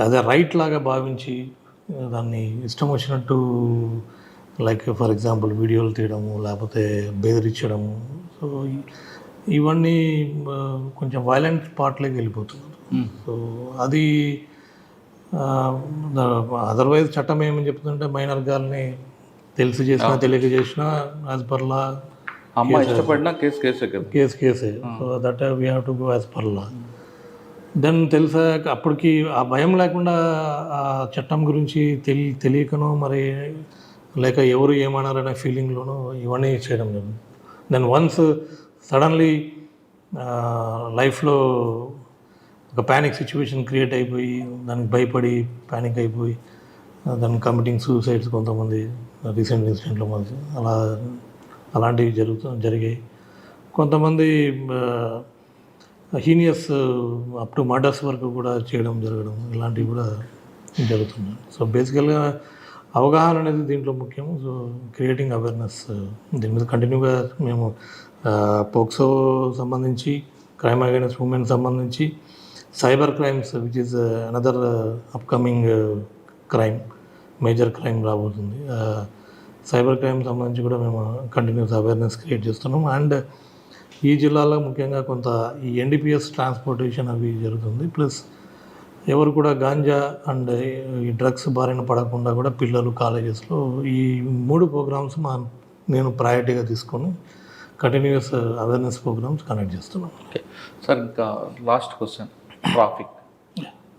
అదే రైట్ లాగా భావించి దాన్ని ఇష్టం వచ్చినట్టు లైక్ ఫర్ ఎగ్జాంపుల్ వీడియోలు తీయడము లేకపోతే బెదిరించడము. సో ఇవన్నీ కొంచెం వైలెంట్ పార్ట్లోకి వెళ్ళిపోతున్నారు. సో అది అదర్వైజ్ చట్టం ఏమని చెప్తుందంటే మైనర్ గాల్ని తెలిసి చేసినా తెలియక చేసినా యాజ్ పర్ లా అమ్మ ఇష్టపడినా కేసే. So that we have to go as per law. Then తెలిసాక అప్పటికి ఆ భయం లేకుండా ఆ చట్టం గురించి తెలియకనో మరి లేక ఎవరు ఏమన్నారనే ఫీలింగ్లోనూ ఇవన్నీ చేయడం లేదు. దెన్ వన్స్ సడన్లీ లైఫ్లో ఒక ప్యానిక్ సిచ్యువేషన్ క్రియేట్ అయిపోయి దానికి భయపడి ప్యానిక్ అయిపోయి దాన్ని కమిటింగ్ సూసైడ్స్ కొంతమంది రీసెంట్ ఇన్సిడెంట్లో మంది అలాంటివి జరిగాయి. కొంతమంది హీనియస్ అప్ టు మర్డర్స్ వరకు కూడా జరగడం ఇలాంటివి కూడా జరుగుతున్నాయి. సో బేసికల్గా అవగాహన అనేది దీంట్లో ముఖ్యం. సో క్రియేటింగ్ అవేర్నెస్ దీని మీద కంటిన్యూగా మేము పోక్సో సంబంధించి, క్రైమ్ అగైనెస్ట్ ఉమెన్ సంబంధించి, cyber crimes which is another upcoming crime, major crime రాబోతుంది. సైబర్ క్రైమ్ సంబంధించి కూడా మేము కంటిన్యూస్ అవేర్నెస్ క్రియేట్ చేస్తున్నాం. అండ్ ఈ జిల్లాలో ముఖ్యంగా కొంత ఈ ఎన్డీపీఎస్ ట్రాన్స్పోర్టేషన్ అవి జరుగుతుంది. ప్లస్ ఎవరు కూడా గాంజా అండ్ ఈ డ్రగ్స్ బారిన పడకుండా కూడా పిల్లలు కాలేజెస్లో ఈ 3 ప్రోగ్రామ్స్ నేను ప్రయారిటీగా తీసుకొని కంటిన్యూస్ అవేర్నెస్ ప్రోగ్రామ్స్ కండక్ట్ చేస్తున్నాను. ఓకే సార్, ఇంకా లాస్ట్ క్వశ్చన్,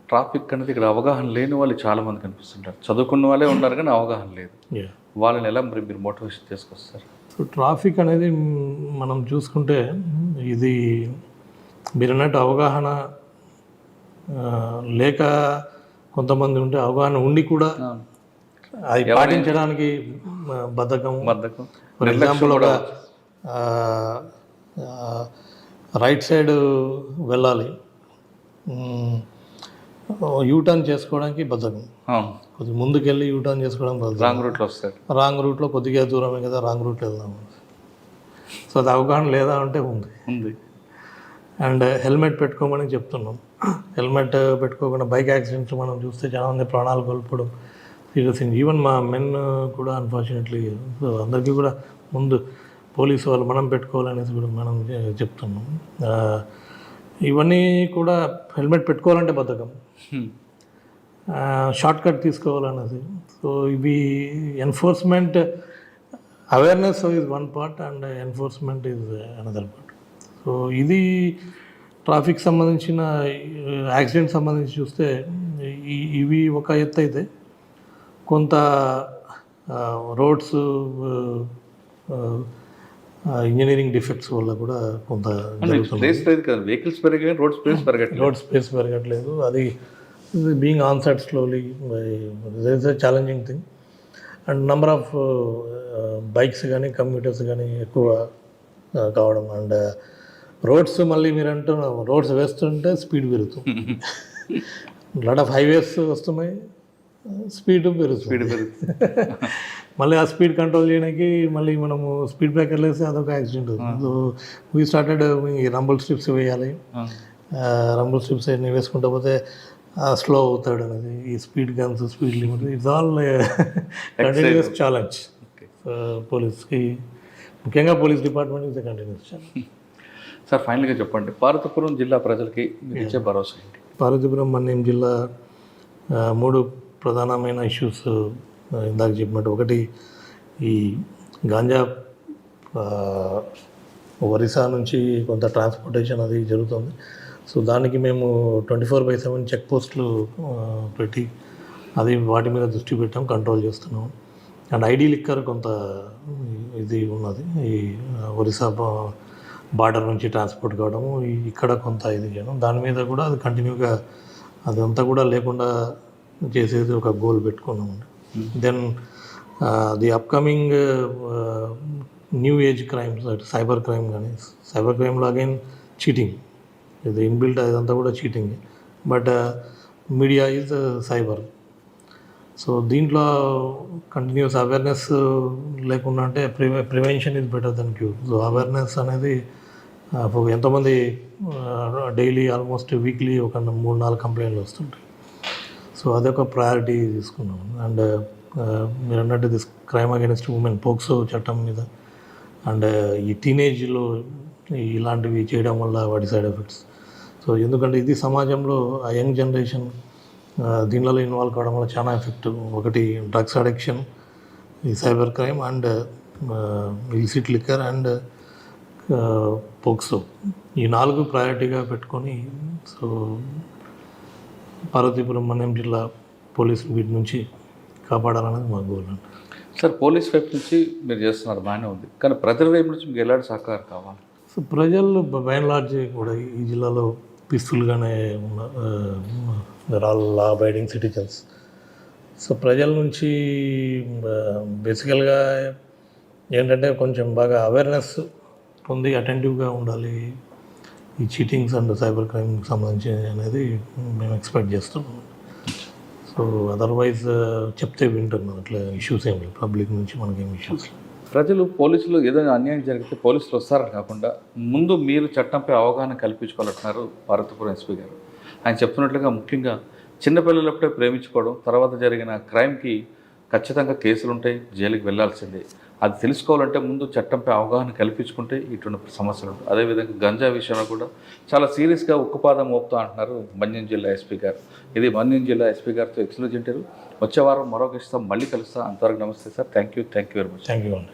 ట్రాఫిక్ అనేది ఇక్కడ అవగాహన లేని వాళ్ళు చాలామంది కనిపిస్తుంటారు. చదువుకున్న వాళ్ళే ఉన్నారు కానీ అవగాహన లేదు. వాళ్ళని ఎలా మరి మీరు మోటివేషన్ చేసుకొస్తారు? సో ట్రాఫిక్ అనేది మనం చూసుకుంటే ఇది మీరు అన్నట్టు అవగాహన లేక కొంతమంది ఉంటే, అవగాహన ఉండి కూడా అది పాటించడానికి బద్ధకం. ఫర్ ఎగ్జాంపుల్ ఒక రైట్ సైడ్ వెళ్ళాలి, యూటర్న్ చేసుకోవడానికి బద్ధకం. కొద్దిగా ముందుకెళ్ళి యూటర్న్ చేసుకోవడం రాంగ్ రూట్లో కొద్దిగా దూరమే కదా రాంగ్ రూట్లో వెళ్దాం. సో అది అవగాహన లేదా అంటే ఉంది. అండ్ హెల్మెట్ పెట్టుకోమని చెప్తున్నాం. హెల్మెట్ పెట్టుకోకుండా బైక్ యాక్సిడెంట్స్ మనం చూస్తే చాలామంది ప్రాణాలు కోల్పోవడం సీరియస్. ఈవెన్ మా మెన్ కూడా అన్ఫార్చునేట్లీ. సో అందరికీ కూడా ముందు పోలీసు వాళ్ళు మనం పెట్టుకోవాలనేసి కూడా మనం చెప్తున్నాం. ఇవన్నీ కూడా హెల్మెట్ పెట్టుకోవాలంటే బద్ధకం, షార్ట్ కట్ తీసుకోవాలనేది. సో ఇవి enforcement, awareness is one part and enforcement is another part. So ఇది ట్రాఫిక్ సంబంధించిన యాక్సిడెంట్ సంబంధించి చూస్తే ఇవి ఒక ఎత్తు అయితే, కొంత రోడ్స్ ఇంజనీరింగ్ డిఫెక్ట్స్ వల్ల కూడా కొంత రోడ్ స్పేస్ పెరగట్లేదు. అది being onset slowly is a challenging thing. And number of bikes కానీ కమ్యూటర్స్ కానీ ఎక్కువ కావడం. అండ్ రోడ్స్ మళ్ళీ మీరు అంటున్నారు రోడ్స్ వేస్తుంటే స్పీడ్ పెరుగుతుంది. లాట్ ఆఫ్ హైవేస్ వస్తున్నాయి, స్పీడ్ పెరుగుతుంది. మళ్ళీ ఆ స్పీడ్ కంట్రోల్ చేయడానికి మళ్ళీ మనము స్పీడ్ బ్రేకర్లు వేస్తే అదొక యాక్సిడెంట్ అవుతుంది. So we started Rumble strips వేయాలి. రంబుల్ స్ట్రిప్స్ అన్ని వేసుకుంటూ పోతే స్లో అవుతాడు అనేది, ఈ speed guns, speed limit, it's all continuous challenge పోలీస్కి, ముఖ్యంగా police department is continuous challenge. Sir ఫైనల్గా చెప్పండి, పార్వతీపురం జిల్లా ప్రజలకి మీరు ఇచ్చే భరోసా ఏంటి? పార్వతీపురం మన్యం జిల్లా 3 ప్రధానమైన ఇష్యూస్ ఇందాక చెప్పినట్టు, ఒకటి ఈ గాంజా ఒరిస్సా నుంచి కొంత ట్రాన్స్పోర్టేషన్ అది జరుగుతుంది. సో దానికి మేము 24/7 చెక్ పోస్టులు పెట్టి అది వాటి మీద దృష్టి పెట్టాం, కంట్రోల్ చేస్తున్నాం. అండ్ ఐడి లిక్కర్ కొంత ఇది ఉన్నది, ఈ ఒరిస్సా బార్డర్ నుంచి ట్రాన్స్పోర్ట్ కావడము, ఇక్కడ కొంత ఇది చేయడం, దాని మీద కూడా అది కంటిన్యూగా అదంతా కూడా లేకుండా చేసేది ఒక గోల్ పెట్టుకున్నామండి. Then the upcoming new age crimes, cyber crime కానీ, సైబర్ క్రైమ్లో అగైన్ చీటింగ్, ఇది ఇన్బిల్ట్ అదంతా కూడా cheating, but media is cyber. So దీంట్లో కంటిన్యూస్ అవేర్నెస్ లేకుండా, అంటే prevention is better than cure. So awareness అనేది ఎంతోమంది డైలీ ఆల్మోస్ట్ వీక్లీ ఒక 3-4 కంప్లైంట్లు వస్తుంటాయి. సో అదొక ప్రయారిటీ తీసుకున్నాం. అండ్ మీరు అన్నట్టు this crime against women, POCSO చట్టం మీద, అండ్ ఈ టీనేజ్లో ఇలాంటివి చేయడం వల్ల వాటి సైడ్ ఎఫెక్ట్స్. సో ఎందుకంటే ఇది సమాజంలో ఆ యంగ్ జనరేషన్ దీనిలో ఇన్వాల్వ్ కావడం వల్ల చాలా ఎఫెక్ట్. ఒకటి డ్రగ్స్ అడిక్షన్, ఈ cyber crime, and illicit liquor, and POCSO, ఈ 4 ప్రయారిటీగా పెట్టుకొని, సో పార్వతీపురం మన్యం జిల్లా పోలీసులు వీటి నుంచి కాపాడాలనేది మా గోల్ అండి. సార్ పోలీస్ వైపు నుంచి మీరు చేస్తున్నారు, బాగానే ఉంది, కానీ ప్రజల వైపు నుంచి మీకు ఎలాంటి సహకారం కావాలి? సో ప్రజలు బై అండ్ లార్జ్ కూడా ఈ జిల్లాలో పీస్ఫుల్గానే ఉన్న all law abiding citizens. So ప్రజల నుంచి బేసికల్గా ఏంటంటే కొంచెం బాగా అవేర్నెస్ పొంది అటెంటివ్గా ఉండాలి ఈ చీటింగ్స్ అండ్ సైబర్ క్రైమ్కి సంబంధించి అనేది మేము ఎక్స్పెక్ట్ చేస్తున్నాం. సో అదర్వైజ్ చెప్తే వింటున్నాం, అట్లా ఇష్యూస్ ఏమి లేవు పబ్లిక్ నుంచి, మనకేం ఇష్యూస్ లేవు. ప్రజలు పోలీసులు ఏదైనా అన్యాయం జరిగితే పోలీసులు వస్తారని కాకుండా ముందు మీరు చట్టంపై అవగాహన కల్పించుకోవాలంటున్నారు పార్వతీపురం ఎస్పీ గారు. ఆయన చెప్తున్నట్లుగా ముఖ్యంగా చిన్నపిల్లలప్పుడే ప్రేమించుకోవడం, తర్వాత జరిగిన క్రైమ్కి ఖచ్చితంగా కేసులు ఉంటాయి, జైలుకి వెళ్లాల్సిందే. అది తెలుసుకోవాలంటే ముందు చట్టంపై అవగాహన కల్పించుకుంటే ఇటువంటి సమస్యలు ఉంటాయి. అదేవిధంగా గంజా విషయంలో కూడా చాలా సీరియస్గా ఉక్కుపాదం మోపుతా అంటున్నారు మన్యం జిల్లా ఎస్పీ గారు. ఇది మన్యం జిల్లా ఎస్పీ గారితో ఎక్స్క్లూజివ్ ఇంటర్వ్యూ. వచ్చే వారం మరొక ఇస్తాం, మళ్ళీ కలుస్తాం. అంతవరకు నమస్తే sir, thank you very much. Thank you అండి.